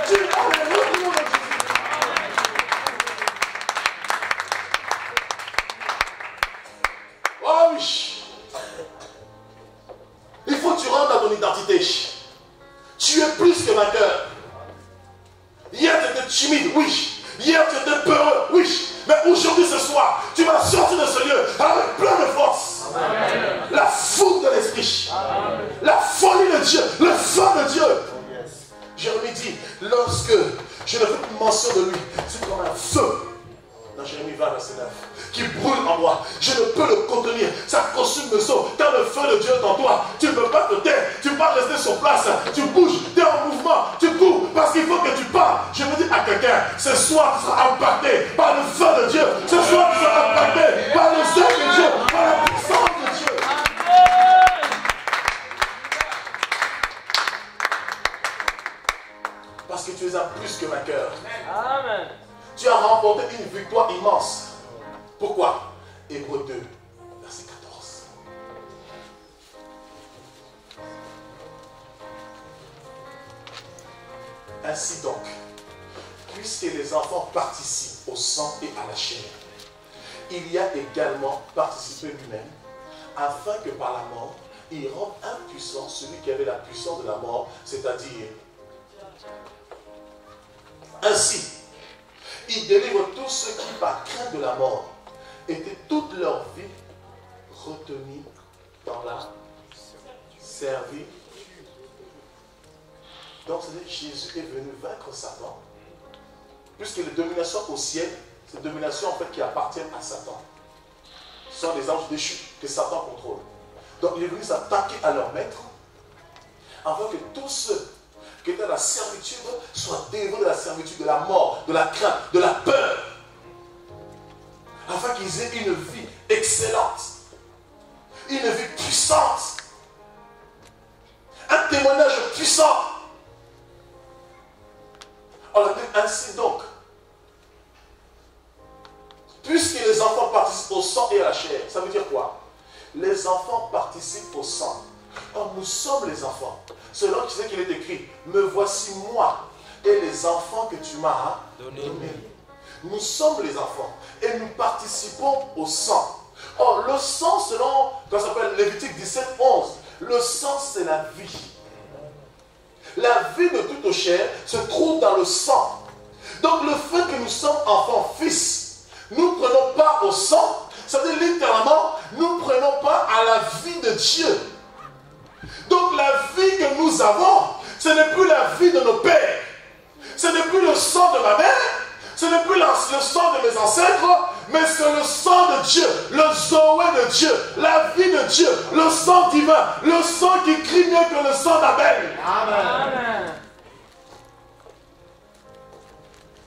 Tu vas les retrouver. Oh oui. Il faut que tu rentres dans ton identité. Tu es plus que vainqueur. Hier tu étais timide, oui. Hier tu étais peureux, oui. Mais aujourd'hui, ce soir, tu vas sortir de ce lieu de lui, c'est comme un feu. Dans Jérémie 20, verset 9, qui brûle en moi. Je ne peux le contenir. Ça consume mes os. Quand le feu de Dieu est en toi, tu ne peux pas te taire. Tu ne peux pas rester sur place. Tu bouges, tu es en mouvement, tu cours. Parce qu'il faut que tu parles. Je veux dire à quelqu'un, ce soir tu seras impacté par le feu de Dieu. Ce soir tu seras impacté par le feu de Dieu, par la puissance de Dieu. Parce que tu es un plus que vainqueur. Amen. Tu as remporté une victoire immense. Pourquoi? Hébreux 2, verset 14. Ainsi donc, puisque les enfants participent au sang et à la chair, il y a également participé lui-même, afin que par la mort, il rende impuissant celui qui avait la puissance de la mort, c'est-à-dire, ainsi, il délivre tous ceux qui, par crainte de la mort, étaient toute leur vie retenus dans la servitude. Donc, c'est-à-dire que Jésus est venu vaincre Satan, puisque les dominations au ciel, c'est des dominations en fait qui appartiennent à Satan. Ce sont des anges déchus que Satan contrôle. Donc, il est venu s'attaquer à leur maître, afin que tous ceux qui étaient dans la servitude soient délivrés de la servitude, de la mort, de la crainte, de la peur, afin qu'ils aient une vie excellente, une vie puissante, un témoignage puissant. On l'appelle ainsi donc. Puisque les enfants participent au sang et à la chair, ça veut dire quoi? Les enfants participent au sang. Or, nous sommes les enfants. Selon tu sais qu'il est écrit, me voici moi et les enfants que tu m'as donnés. Nous sommes les enfants et nous participons au sang. Or, le sang, selon, quand ça s'appelle Lévitique 17, 11, le sang c'est la vie. La vie de toute chair se trouve dans le sang. Donc, le fait que nous sommes enfants, fils, nous ne prenons pas au sang, ça veut dire littéralement, nous ne prenons pas à la vie de Dieu. Donc la vie que nous avons, ce n'est plus la vie de nos pères. Ce n'est plus le sang de ma mère. Ce n'est plus le sang de mes ancêtres. Mais c'est le sang de Dieu. Le Zoé de Dieu. La vie de Dieu. Le sang divin. Le sang qui crie mieux que le sang d'Abel. Amen.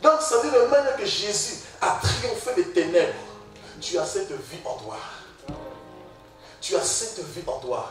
Donc ça veut dire de manière que Jésus a triomphé des ténèbres. Tu as cette vie en toi. Tu as cette vie en toi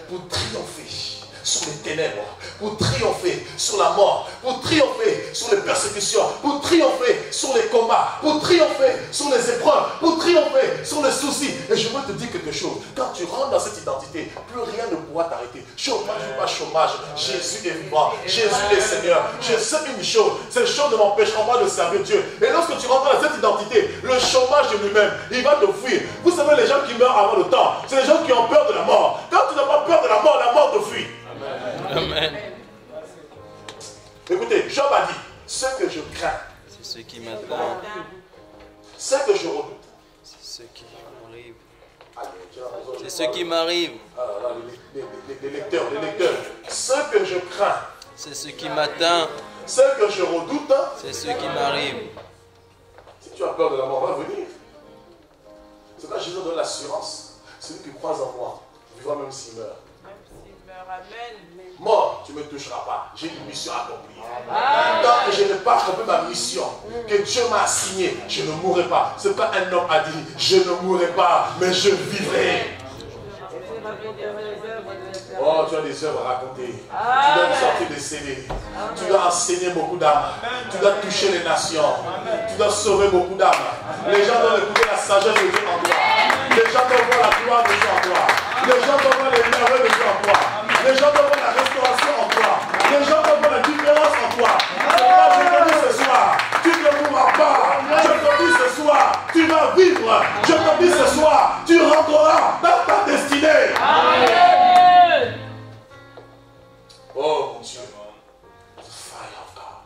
pour triompher sur les ténèbres, pour triompher sur la mort, pour triompher sur les persécutions, pour triompher sur les combats, pour triompher sur les épreuves, pour triompher sur les soucis. Et je veux te dire quelque chose, quand tu rentres dans cette identité, plus rien ne pourra t'arrêter. Chômage ou pas chômage, Jésus est vivant, Jésus est Seigneur. Je sais une chose, ces choses ne m'empêcheront pas de servir Dieu. Et lorsque tu rentres dans cette identité, le chômage de lui-même, il va te fuir. Vous savez, les gens qui meurent avant le temps, c'est les gens qui ont peur de la mort. Quand tu n'as pas peur de la mort te fuit. Amen. Écoutez, Job a dit, ce que je crains, C'est ce qui m'attend. ce que je redoute. C'est ce qui m'arrive. Allez, tu as raison. C'est ce qui m'arrive. Les lecteurs, ce que je crains, C'est ce qui m'atteint. ce que je redoute, C'est ce qui m'arrive. si tu as peur de la mort, va venir. C'est quand Jésus donne l'assurance. Celui qui croit en moi vivra même s'il meurt. Mort, tu ne me toucheras pas. J'ai une mission à accomplir. Tant que je n'ai pas accompli ma mission, que Dieu m'a assignée, je ne mourrai pas. Ce n'est pas un homme a dit, je ne mourrai pas, mais je vivrai. Oh, tu as des œuvres à raconter. Tu dois sortir des CD. Tu dois enseigner beaucoup d'âmes. Tu dois toucher les nations. Tu dois sauver beaucoup d'âmes. Les gens doivent écouter la sagesse de Dieu en toi. Les gens doivent voir la gloire de Dieu en toi. Les gens doivent voir les merveilles de Dieu en toi. Les gens doivent voir la restauration en toi. Les gens doivent voir la différence en toi. Je te dis ce soir, tu ne mourras pas. Je te dis ce soir, tu vas vivre. Je te dis ce soir, tu rentreras dans ta destinée. Amen. Oh mon Dieu. The fire of God.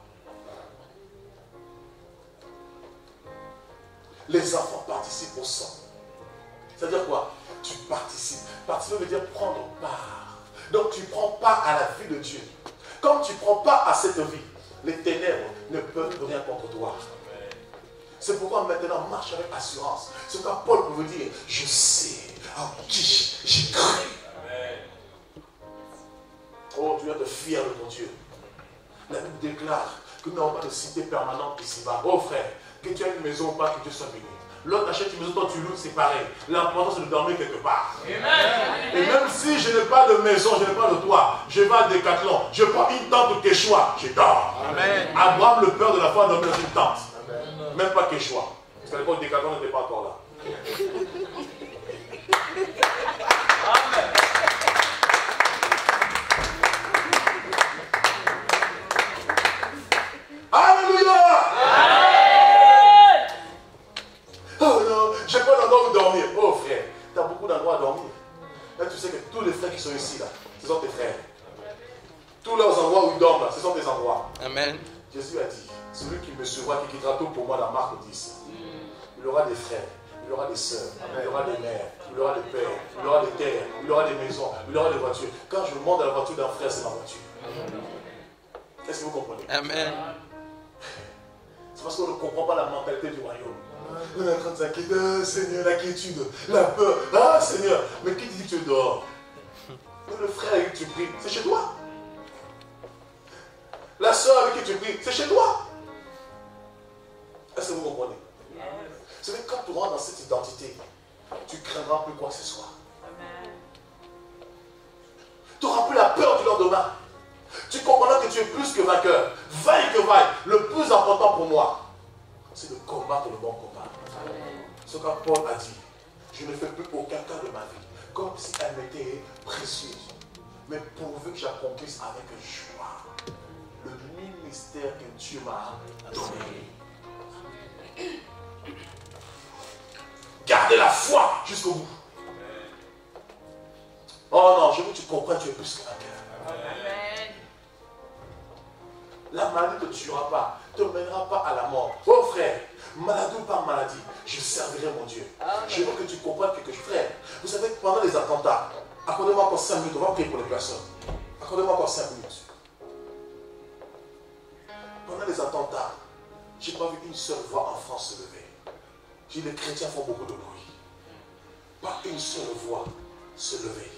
Les enfants participent au sang. C'est-à-dire quoi? Tu participes. Participer veut dire prendre part. Donc tu prends part à la vie de Dieu. Comme tu prends part à cette vie, Les ténèbres ne peuvent rien contre toi. C'est pourquoi maintenant marche avec assurance. C'est pourquoi Paul peut vous dire, je sais en qui j'ai cru. Oh, tu dois te fier de ton Dieu. La Bible déclare que nous n'avons pas de cité permanente ici-bas. Oh frère, que tu aies une maison ou pas, que Dieu soit béni. L'autre achète une maison, toi tu loues, c'est pareil. L'important c'est de dormir quelque part. Amen. Et même si je n'ai pas de maison, je n'ai pas de toit, je vais à Décathlon, je prends une tente au Quechua, je dors. Amen. Abraham, le père de la foi, dormait dans une tente. Amen. Même pas Quechua. Parce qu'à l'époque, Décathlon n'était pas encore là. Amen. Alléluia. Oh non, j'ai pas d'endroit où dormir. Oh frère, tu as beaucoup d'endroits à dormir. Là, tu sais que tous les frères qui sont ici, là, ce sont tes frères. Tous leurs endroits où ils dorment, là, ce sont tes endroits. Amen. Jésus a dit, celui qui me suivra, qui quittera tout pour moi, dans Marc 10, il aura des frères, il aura des sœurs, il aura des mères, il aura des pères, il aura des terres, il aura des maisons, il aura des voitures. Quand je monte dans la voiture d'un frère, c'est ma voiture. Est-ce que vous comprenez? Amen. C'est parce qu'on ne comprend pas la mentalité du royaume. On est en train de s'inquiéter, Seigneur, l'inquiétude, la peur. Ah Seigneur, mais qui dit que tu es dehors? Le frère avec qui tu pries, c'est chez toi. La soeur avec qui tu pries, c'est chez toi. Est-ce que vous comprenez? C'est que quand tu rentres dans cette identité, tu ne craindras plus quoi que ce soit. Tu n'auras plus la peur du lendemain. Tu comprendras que tu es plus que vainqueur. Vaille que vaille. Le plus important pour moi, c'est de combattre le bon combat. Ce que Paul a dit, je ne fais plus aucun cas de ma vie, comme si elle m'était précieuse, mais pourvu que j'accomplisse avec joie le ministère que Dieu m'a donné. Gardez la foi jusqu'au bout. Oh non, je veux que tu comprennes, tu es plus que vainqueur. La maladie ne te tuera pas, ne te mènera pas à la mort. Oh frère, maladie ou pas maladie, je servirai mon Dieu. Je veux que tu comprennes quelque chose. Frère, vous savez que pendant les attentats, accordez-moi encore 5 minutes, on va prier pour les personnes. Accordez-moi encore 5 minutes. Pendant les attentats, je n'ai pas vu une seule voix en France se lever. J'ai dit, les chrétiens font beaucoup de bruit. Pas une seule voix se lever.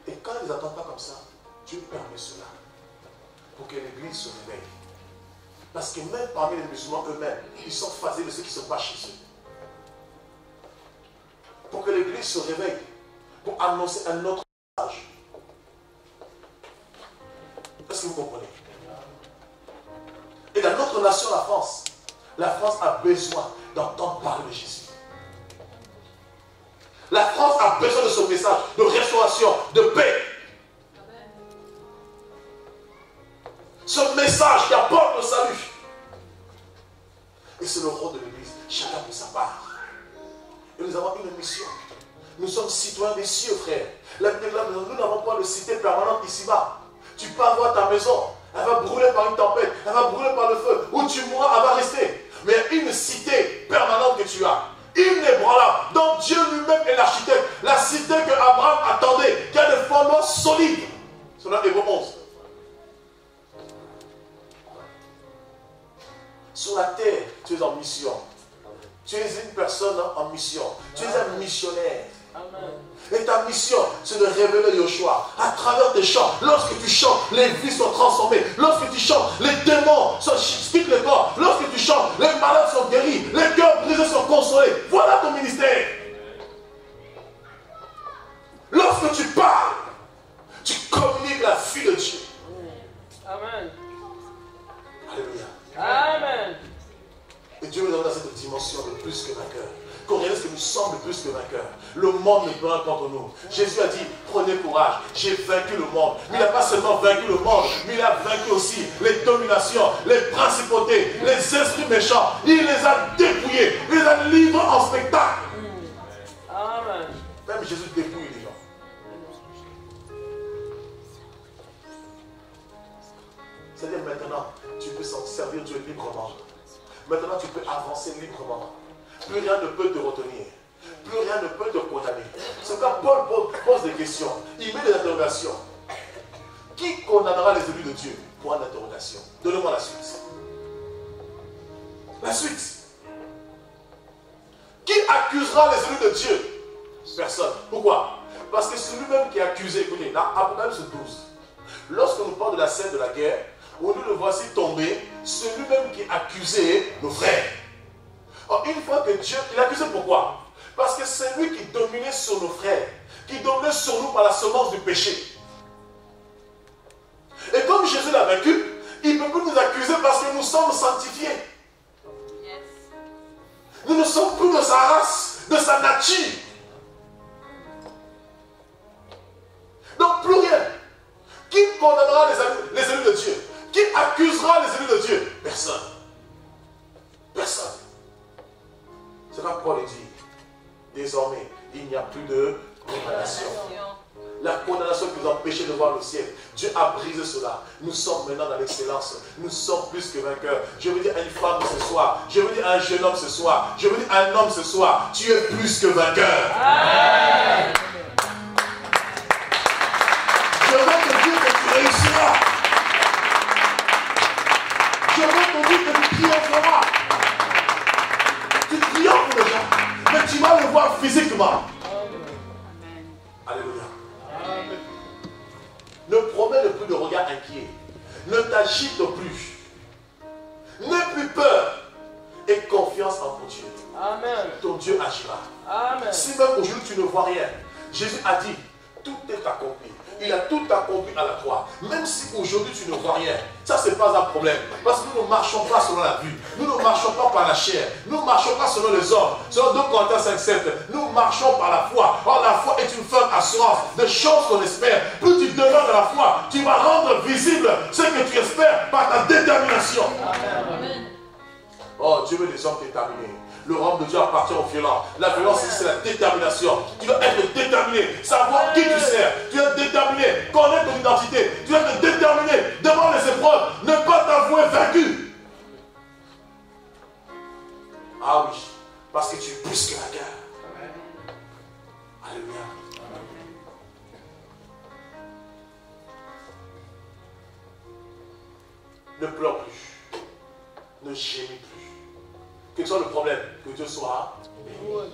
Et quand ils n'attendent pas comme ça, Dieu permet cela. Pour que l'église se réveille. Parce que même parmi les musulmans eux-mêmes, ils sont phasés de ce qui se passe chez eux. Pour que l'église se réveille, pour annoncer un autre message. Est-ce que vous comprenez? Et dans notre nation, la France a besoin d'entendre parler de Jésus. La France a besoin de ce message de restauration, de paix. Ce message qui apporte le salut. Et c'est le rôle de l'église. Chacun pour sa part. Et nous avons une mission. Nous sommes citoyens des cieux, frère. La Bible déclare, nous n'avons pas de cité permanente ici-bas. Tu peux avoir ta maison. Elle va brûler par une tempête. Elle va brûler par le feu. Où tu mourras, elle va rester. Mais il y a une cité permanente que tu as. Inébranlable. Donc Dieu lui-même est l'architecte. La cité que Abraham attendait. Qui a des fondements solides. C'est dans Hébreux 11. Sur la terre, tu es en mission. Tu es une personne en mission. Tu es un missionnaire. Amen. Et ta mission, c'est de révéler Yoshua à travers tes chants. Lorsque tu chantes, les vies sont transformées. Lorsque tu chantes, les démons quittent le corps. Lorsque tu chantes, les malades sont guéris. Les cœurs brisés sont consolés. Voilà ton ministère. Lorsque tu parles, tu communiques la vie de Dieu. Amen. Alléluia. Amen. Et Dieu nous donne dans cette dimension de plus que vainqueur. Qu'on réalise que nous sommes de plus que vainqueurs. Le monde ne peut rien contre nous. Jésus a dit, prenez courage, j'ai vaincu le monde. Mais il n'a pas seulement vaincu le monde, mais il a vaincu aussi les dominations, les principautés, les esprits méchants. Il les a dépouillés, il les a livrés en spectacle. Amen. Même Jésus dépouille les gens. C'est-à-dire maintenant, tu peux s'en servir Dieu librement. Maintenant, tu peux avancer librement. Plus rien ne peut te retenir. Plus rien ne peut te condamner. C'est quand Paul pose des questions. Il met des interrogations. Qui condamnera les élus de Dieu? Point d'interrogation. Donnez-moi la suite. La suite. Qui accusera les élus de Dieu? Personne. Pourquoi? Parce que c'est lui-même qui est accusé. Écoutez, dans Apocalypse 12, lorsque nous parlons de la scène de la guerre, où nous le voici tomber, c'est lui-même qui est accusé nos frères. Or, une fois que Dieu, il est accusé pourquoi? Parce que c'est lui qui dominait sur nos frères, qui dominait sur nous par la semence du péché. Et comme Jésus l'a vaincu, il ne peut plus nous accuser parce que nous sommes sanctifiés. Nous ne sommes plus de sa race, de sa nature. Donc plus rien. Qui condamnera les élus de Dieu? Qui accusera les élus de Dieu? Personne. Personne. C'est là que Paul dit. Désormais, il n'y a plus de condamnation. La condamnation qui nous empêchait de voir le ciel. Dieu a brisé cela. Nous sommes maintenant dans l'excellence. Nous sommes plus que vainqueurs. Je veux dire à une femme ce soir. Je veux dire à un jeune homme ce soir. Je veux dire à un homme ce soir. Tu es plus que vainqueur. Amen. Je veux te dire que tu réussiras. Je veux te dire que tu triompheras. Tu triomphes déjà. Mais tu vas le voir physiquement. Alléluia. Ne promène plus de regard inquiet. Ne t'agite plus. N'aie plus peur. Et confiance en ton Dieu. Amen. Ton Dieu agira. Amen. Si même aujourd'hui tu ne vois rien, Jésus a dit, tout est accompli. Il a tout accompli à la croix. Même si aujourd'hui tu ne vois rien, ça c'est pas un problème. Parce que nous ne marchons pas selon la vue. Nous ne marchons pas par la chair. Nous ne marchons pas selon les hommes. Selon 2 Corinthiens 5:7. Nous marchons par la foi. Or la foi est une ferme assurance de choses qu'on espère. Plus tu demeures dans la foi, tu vas rendre visible ce que tu espères par ta détermination. Amen. Oh, Dieu veut des hommes déterminés. Le royaume de Dieu appartient aux violents. La violence, c'est la détermination. Tu dois être déterminé, savoir qui tu sers. Tu dois être déterminé, connaître ton identité. Tu dois être déterminé devant les épreuves. Ne pas t'avouer vaincu. Ah oui, parce que tu es plus que vainqueur. Alléluia. Ne pleure plus. Ne gémis plus. Quel soit le problème, que Dieu soit béni.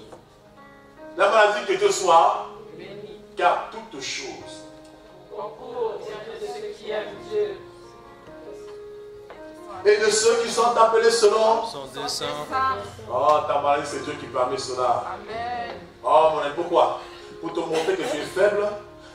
La maladie, que Dieu soit béni. Car toutes choses concourent de ceux qui aiment Dieu. Et de ceux qui sont appelés selon son dessein. Oh, ta maladie, c'est Dieu qui permet cela. Amen. Oh, mon ami, pourquoi? Pour te montrer que tu es faible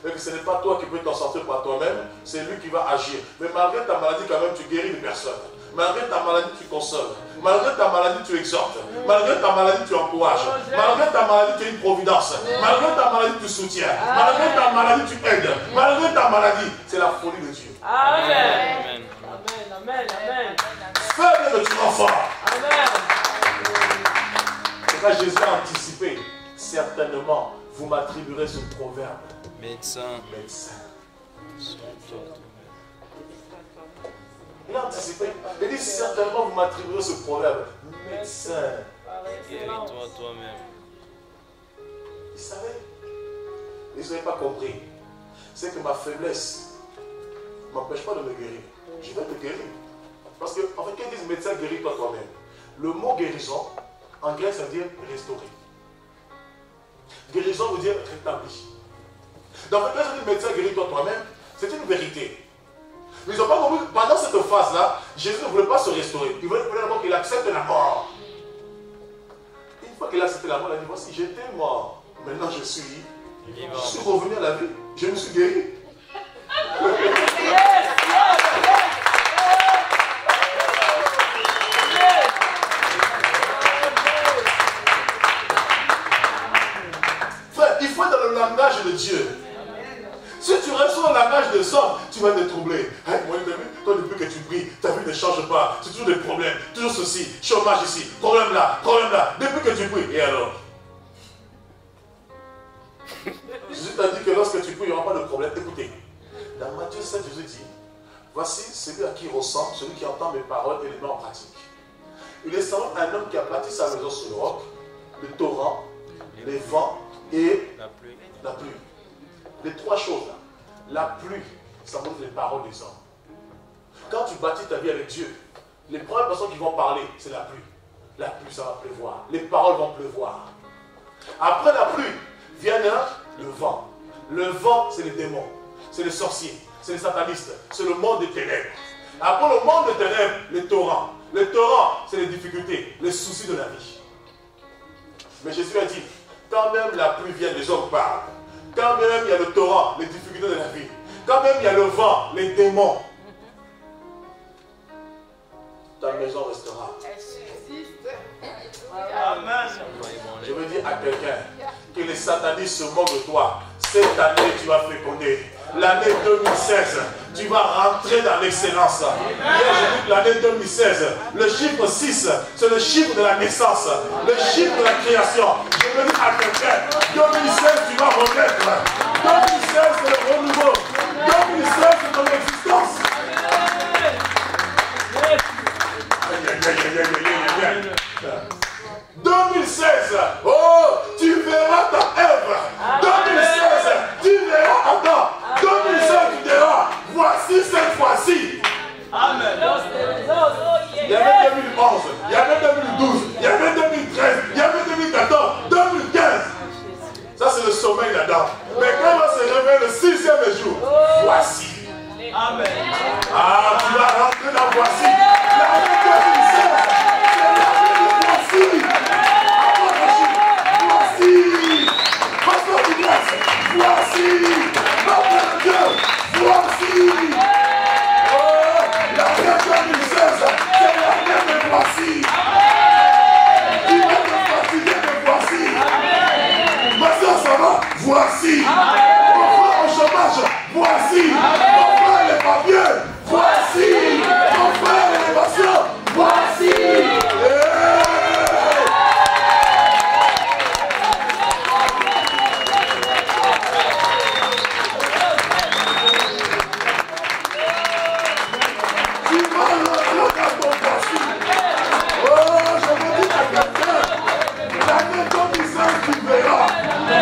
et que ce n'est pas toi qui peux t'en sortir par toi-même, c'est lui qui va agir. Mais malgré ta maladie, quand même, tu guéris des personnes. Malgré ta maladie, tu consoles. Malgré ta maladie, tu exhortes. Malgré ta maladie, tu encourages. Malgré ta maladie, tu es une providence. Malgré ta maladie, tu soutiens. Malgré ta maladie, tu aides. Malgré ta maladie, c'est la folie de Dieu. Amen. Amen. Amen. Amen. Faible que tu m'en fort. Amen. C'est ça Jésus a anticipé. Certainement, vous m'attribuerez ce proverbe. Médecin. Médecin. Il a anticipé. Il dit certainement vous m'attribuerez ce proverbe. Médecin. Guéris-toi toi-même. Il savait. Ils n'avaient pas compris. C'est que ma faiblesse ne m'empêche pas de me guérir. Je vais te guérir. Parce que, en fait, quand ils disent médecin, guéris-toi toi-même. Le mot guérison, en grec, ça veut dire restaurer. Guérison veut dire rétablir. Donc, quand je dis médecin, guéris-toi toi-même, c'est une vérité. Mais ils n'ont pas compris. Pendant cette phase-là, Jésus ne voulait pas se restaurer. Il voulait d'abord qu'il accepte la mort. Une fois qu'il a accepté la mort, il a dit, voici, j'étais mort. Maintenant, je suis vivant. Je suis revenu à la vie. Je me suis guéri. Frère, il faut être dans le langage de Dieu. Si tu restes sur le langage des hommes, tu vas te troubler. Hein, moi, toi, depuis que tu pries, ta vie ne change pas. C'est toujours des problèmes. Toujours ceci, chômage ici, problème là, problème là. Depuis que tu pries, et alors? Jésus t'a dit que lorsque tu pries, il n'y aura pas de problème. Écoutez, dans Matthieu 7, Jésus dit, voici celui à qui il ressemble, celui qui entend mes paroles et les met en pratique. Il est semblable à un homme qui a bâti sa maison sur le roc, le torrent, les vents et la pluie. Les trois choses là. La pluie, ça montre les paroles des hommes. Quand tu bâtis ta vie avec Dieu, les premières personnes qui vont parler, c'est la pluie. La pluie, ça va pleuvoir. Les paroles vont pleuvoir. Après la pluie, vient le vent. Le vent, c'est les démons, c'est les sorciers, c'est les satanistes, c'est le monde des ténèbres. Après le monde des ténèbres, les torrents. Les torrents, c'est les difficultés, les soucis de la vie. Mais Jésus a dit, quand même la pluie vient, les hommes parlent. Quand même il y a le torrent, les difficultés de la vie. Quand même il y a le vent, les démons. Ta maison restera. Amen. Je veux dire à quelqu'un que les satanistes se moquent de toi. Cette année, tu vas féconder. L'année 2016, tu vas rentrer dans l'excellence. Hier, j'ai dit que l'année 2016, le chiffre 6, c'est le chiffre de la naissance, le chiffre de la création. Je veux dire à quelqu'un, 2016, tu vas renaître. 2016, c'est le renouveau. 2016, c'est ton existence. 2016, oh, tu verras ta œuvre. 2016, tu verras, attends, 2016, tu verras, voici cette fois-ci. Amen. Il y avait 2011, il y avait 2012, il y avait 2013, il y avait 2014, 2015. Ça, c'est le sommeil là-dedans. Mais quand on va se réveiller le 6e jour, voici. Amen. Ah, tu vas rentrer dans voici. L'année 2016, c'est l'année de voici. Voici, notre Dieu, voici. Oh, l'année 2016, c'est l'année de voici. Il va te fatiguer de voici. Ma soeur, ça va, voici. Mon frère au chômage, voici. Mon frère n'est pas bien, voici. Mon frère l'élévation, voici.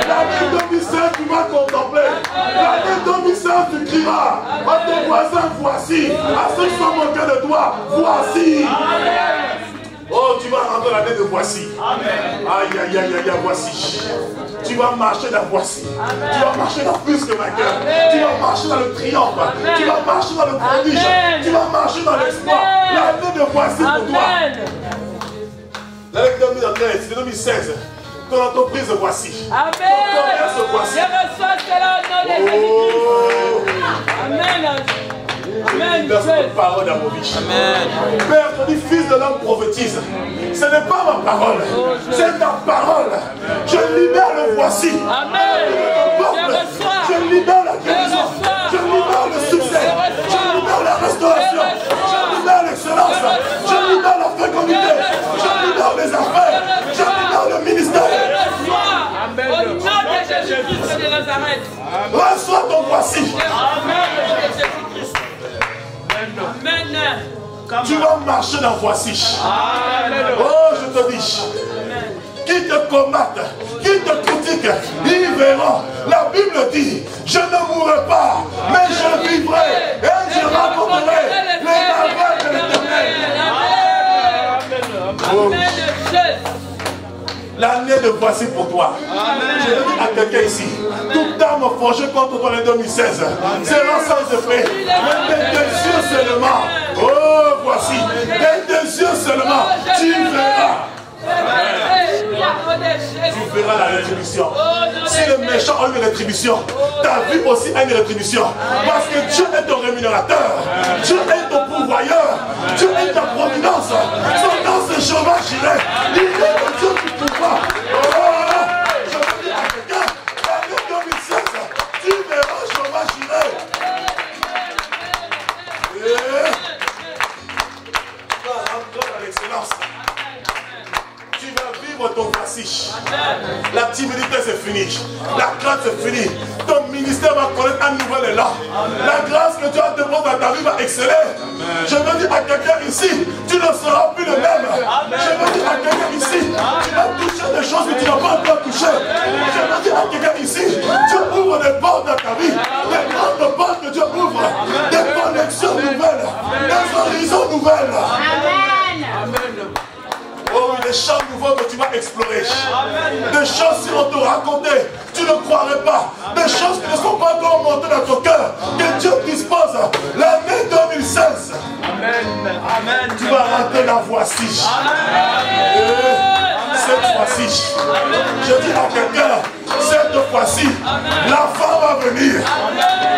L'année 2016, tu vas contempler. L'année 2016, tu crieras à tes voisins, voici. À ceux qui sont moqués de toi, voici. Oh, tu vas rentrer l'année de voici. Aïe, aïe, aïe, aïe, voici. Tu vas marcher dans voici. Tu vas marcher dans plus que vainqueur. Tu vas marcher dans le triomphe. Tu vas marcher dans le prodige. Tu vas marcher dans l'espoir. L'année de voici pour toi. L'année 2016. Ton entreprise, voici. Amen. Ton commerce, voici. Je reçois cela au nom de Jésus-Christ. Amen. Amen. Verse cette parole dans vos vies. Amen. Père, tu dis, fils de l'homme prophétise. Ce n'est pas ma parole, c'est ta parole. Je libère le voici. Amen. Je libère la guérison. Je libère le succès. Je libère la restauration. Je libère l'excellence. Je libère la fécondité. Je libère les affaires. Je libère le ministère. Amen. Au nom de Jésus-Christ de Nazareth. Reçois ton voici. Amen. Amen. Tu vas marcher dans voici. Amen. Oh, je te dis. Qui te combattent, qui te critiquent, ils verront. La Bible dit, je ne mourrai pas, mais je vivrai et je raconterai les merveilles de l'Éternel. Amen. L'année de voici pour toi. Amen. Je dis à quelqu'un ici, toute arme forgée contre toi en 2016 sera sans effet. Mais tes yeux seulement, oh voici, tes yeux seulement, tu verras. Tu verras la rétribution. Si le méchant a une rétribution, ta vie aussi a une rétribution. Parce que Dieu est ton rémunérateur. Dieu est ton pourvoyeur. Dieu est ta providence. Son nom c'est Jehovah Jireh. Il est le Dieu du pouvoir. Je veux dire à quelqu'un, l'année 2016, tu verras Jehovah Jireh. Tu vas rentrer dans l'excellence. Tu vas vivre ton voici. La timidité c'est fini. La crainte c'est fini. Ton ministère va connaître un nouvel élan. La grâce que tu as déposée dans ta vie va exceller. Je veux dire à quelqu'un ici, tu ne seras plus le même. Je veux dire à quelqu'un ici, tu vas toucher des choses que tu n'as pas encore touchées. Je veux dire à quelqu'un ici, Dieu ouvre des portes dans ta vie. Des grandes portes que Dieu ouvre. Des connexions nouvelles. Des côté, tu ne croirais pas. Des choses qui ne sont pas encore montées dans ton cœur, que Dieu dispose. L'année 2016, Amen. tu vas rentrer la voici. Cette fois-ci, je dis à quelqu'un, cette fois-ci, l'enfant va venir.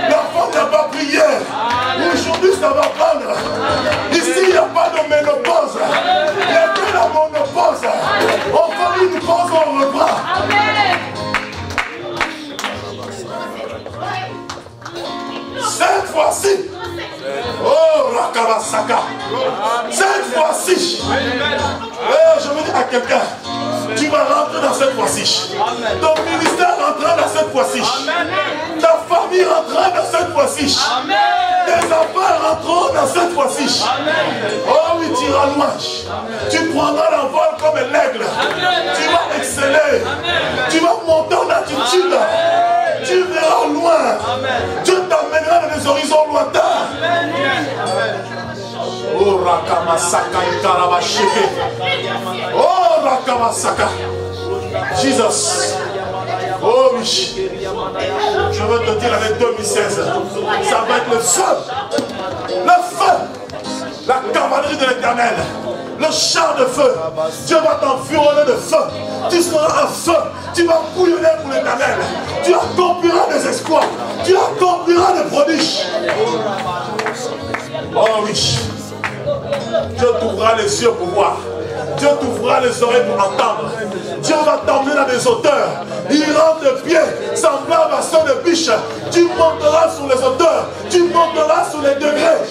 L'enfant n'a pas prié. Aujourd'hui, ça va prendre. Ici, il n'y a pas de ménopause. Il n'y a que la monopause. On fait une pause, on reprend. Cette fois-ci, oh Rakabasaka, cette fois-ci, je veux dire à quelqu'un, tu vas rentrer dans cette fois-ci. Ton ministère rentrera dans cette fois-ci. Ta famille rentrera dans cette fois-ci. Tes enfants rentreront dans cette fois-ci. Oh oui, tu iras loin. Tu prendras l'envol comme un aigle. Tu vas exceller. Tu vas monter en altitude. Tu verras loin. Dieu t'emmènera dans des horizons lointains. Oh Rakamasaka Ikarabasheke. Oh Rakamasaka. Jesus. Oh oui. Je veux te dire l'année 2016. Ça va être le feu. Le feu. La cavalerie de l'Éternel. Le char de feu. Dieu va t'environner de feu. Tu seras un feu. Tu vas bouillonner pour l'Éternel. Tu accompliras des exploits. Tu accompliras des prodiges. Oh oui. Dieu t'ouvrira les yeux pour voir. Dieu t'ouvrira les oreilles pour entendre. Dieu va t'emmener dans des hauteurs. Il rentre de pied, semblable à ceux de biche. Tu monteras sur les hauteurs. Tu monteras sur les degrés.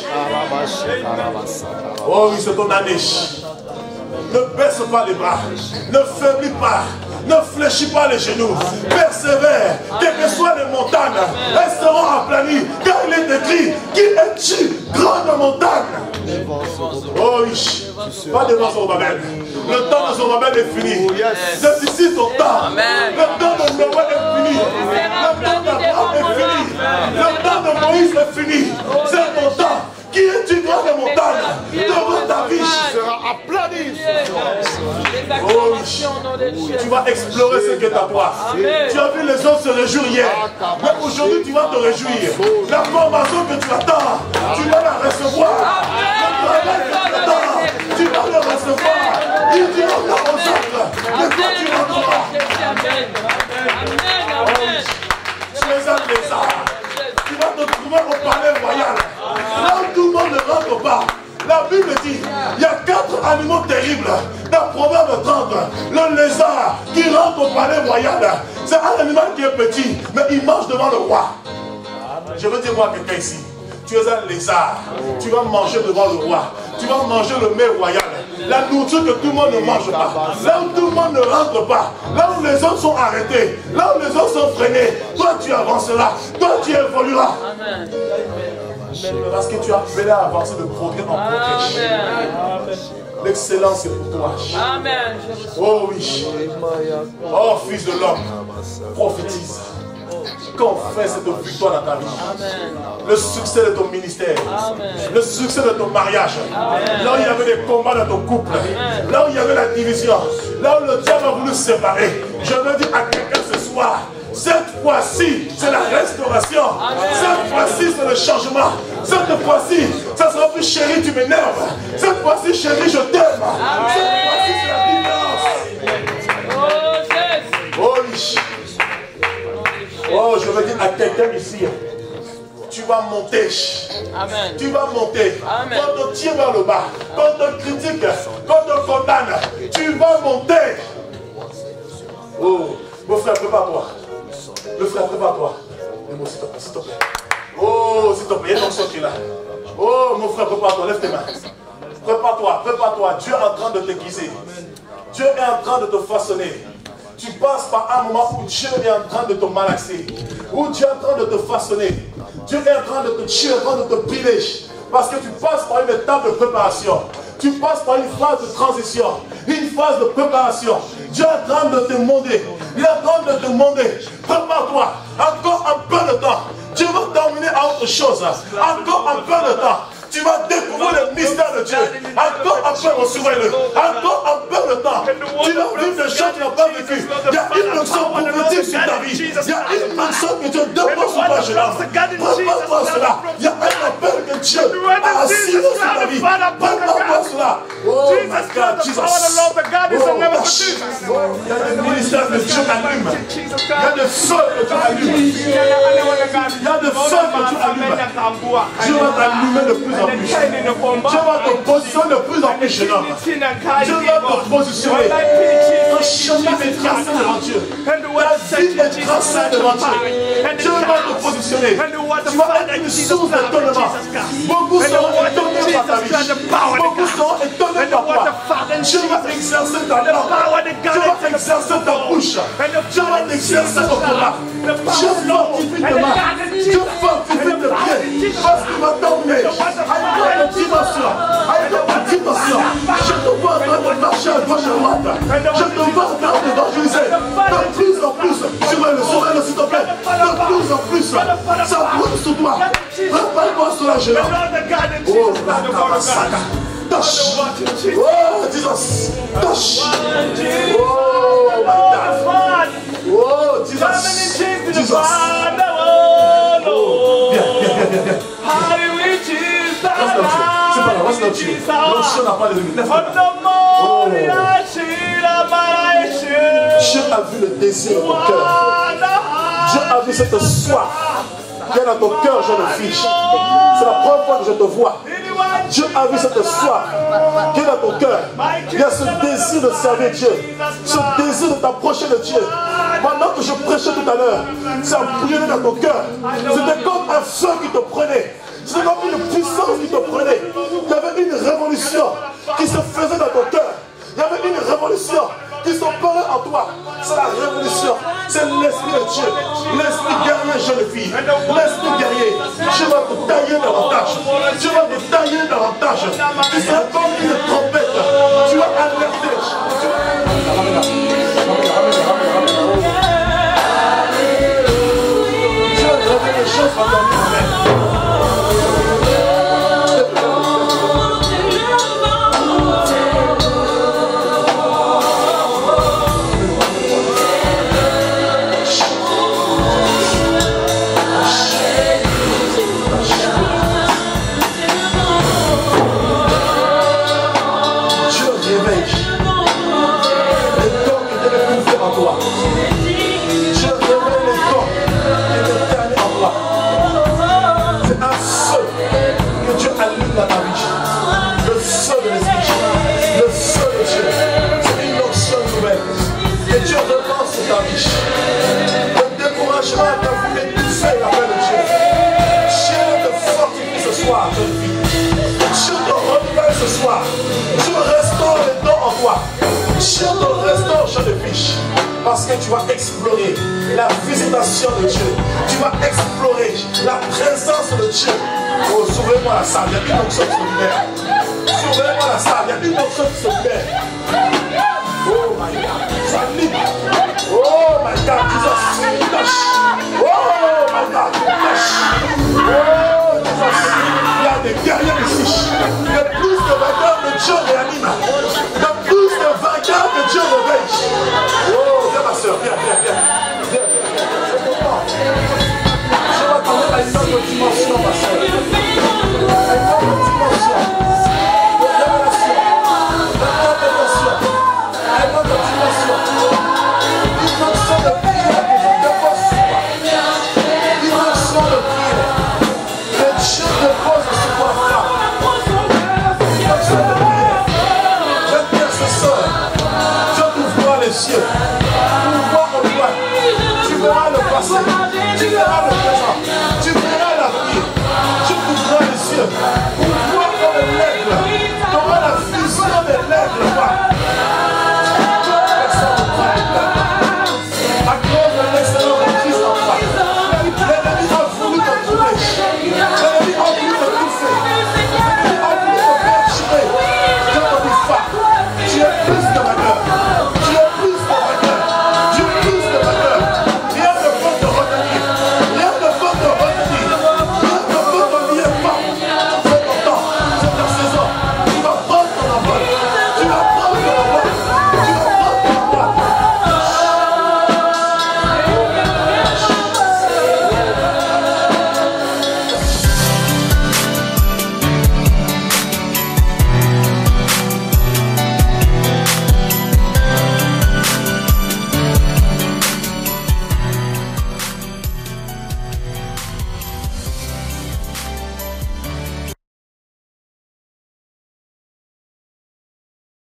Oh oui, c'est ton année. Ne baisse pas les bras. Ne faiblis pas. Ne fléchis pas les genoux. Persévère. Quelles que soient les montagnes, elles seront aplanies. Car il est écrit, qui es-tu, grande montagne? Oh oui. Pas devant Zorobabel. Le temps de Zorobabel est fini. C'est ici ton temps. Le temps de Noé est fini. Le temps d'Abraham est fini. Le temps de Moïse est fini. C'est ton temps. Qui es-tu, grande montagne? Devant ta vie sera aplani. Oh oui. Tu vas explorer ce qui est à toi. Tu as vu les autres se réjouir hier. Mais aujourd'hui, tu vas te réjouir. La formation que tu attends, tu vas la recevoir. Le travail que tu attends, tu vas le recevoir. Il dit aux autres, mais toi tu rentreras. Tu es un lézard. Tu vas te trouver au palais royal. Là où tout le monde ne rentre pas. La Bible dit, il y a 4 animaux terribles. Dans Proverbe 30, le lézard qui rentre au palais royal. C'est un animal qui est petit, mais il marche devant le roi. Je veux dire moi quelqu'un ici. Tu es un lézard. Tu vas manger devant le roi. Tu vas manger le mets royal. La nourriture que tout le monde ne mange pas. Là où tout le monde ne rentre pas. Là où les autres sont arrêtés. Là où les autres sont freinés. Toi tu avanceras. Toi tu évolueras. Amen. Parce que tu as appelé à avancer de progrès en progrès. L'excellence est pour toi. Amen. Oh oui. Oh fils de l'homme. Prophétise. Confesse cette victoire dans ta vie. Amen. Le succès de ton ministère. Amen. Le succès de ton mariage. Amen. Là où il y avait des combats dans ton couple. Amen. Là où il y avait la division. Là où le diable a voulu se séparer. Je veux dire à quelqu'un ce soir, cette fois-ci, c'est la restauration. Amen. Cette fois-ci, c'est le changement. Cette fois-ci, ça sera plus chérie, tu m'énerves. Cette fois-ci, chérie, je t'aime. Cette fois-ci, c'est la différence. Oh oui. Oh, je veux dire à quelqu'un ici, tu vas monter. Amen. Tu vas monter. Amen. Quand on tire vers le bas, quand on critique, quand on condamne, tu vas monter. Oh, mon frère, prépare-toi. Le frère, prépare-toi. S'il te plaît. Oh, s'il te plaît, il y a une onction qui est là. Oh, mon frère, prépare-toi, lève tes mains. Prépare-toi, prépare-toi. Dieu est en train de t'aiguiser. Dieu est en train de te façonner. Tu passes par un moment où Dieu est en train de te malaxer, où Dieu est en train de te façonner. Dieu est en train de te tuer, en train de te brûler. Parce que tu passes par une étape de préparation. Tu passes par une phase de transition, une phase de préparation. Dieu est en train de te demander. Il est en train de te demander. Prépare-toi. Encore un peu de temps. Dieu va t'emmener à autre chose. Encore un peu de temps. Tu vas découvrir le mystère de Dieu. Encore un peu, recevez-le. Encore un peu, le temps. Tu vas vivre des choses que tu n'as pas vécues. Il y a une onction prophétique sur ta vie. Il y a une onction que Dieu dépose sur toi, jeune homme. Prépare-toi cela. Il y a un appel que Dieu a assigné sur ta vie. Prépare-toi cela. Oh my God, Jesus. Il y a des ministères que Dieu allume. Il y a des feux que Dieu allume. Il y a des feux que Dieu allume. Dieu va t'allumer de plus en plus. Dieu va te positionner de plus en plus, jeune homme. Dieu va te positionner. Ton chemin est tracé devant Dieu. Ta vie est tracée devant Dieu. Dieu va te positionner. Tu vas être une source d'étonnement. Beaucoup seront étonnés par ta vie. Beaucoup seront étonnés par toi. Dieu va exercer ta langue. Dieu va exercer ta bouche. Dieu va exercer ton combat. Dieu fortifie tes mains. Dieu fortifie tes pieds. Parce qu'il va t'emmener à une dimension. Je te vois en train de marcher à gauche et à droite. Je te vois en train d'évangéliser. De plus en plus. Sur s'il te plaît. De plus en plus. Ça brûle sur toi. Prépare-toi sur la gêne. Oh, Rakabasaka. Touch. Oh, Jesus. Touch. Oh, my God. Oh, Jesus. Jesus. Oh, viens. C'est pas là, reste là-dessus. L'onction n'a pas de limite. Oh. Dieu a vu le désir de ton cœur. Dieu a vu cette soif qui est dans ton cœur, jeune fille. C'est la première fois que je te vois. Dieu a vu cette soif qui est dans ton cœur. Il y a ce désir de servir Dieu, ce désir de t'approcher de Dieu. Pendant que je prêchais tout à l'heure, ça brûlait dans ton cœur. C'était comme un feu qui te prenait. C'était comme une puissance qui te prenait. Il y avait une révolution qui se faisait dans ton cœur. Il y avait une révolution qui s'opérait en toi. C'est la révolution. C'est l'esprit de Dieu. L'esprit guerrier, jeune fille. L'esprit guerrier. Dieu va te tailler davantage. Dieu va te tailler davantage. Tu seras comme une trompette. Tu vas alerter. Dieu révèle les choses en ton nom. Le découragement t'a fait étouffer l'appel de Dieu. Dieu te fortifie ce soir, jeune fille. Dieu te renouvelle ce soir. Dieu restaure les dons en toi. Dieu te restaure, jeune fille. Parce que tu vas explorer la visitation de Dieu. Tu vas explorer la présence de Dieu. Oh, souvenez-moi la salle, il y a une onction qui se libère. Souvenez-moi la salle, il y a une onction qui se libère. Oh my God, ça libère. Oh my God.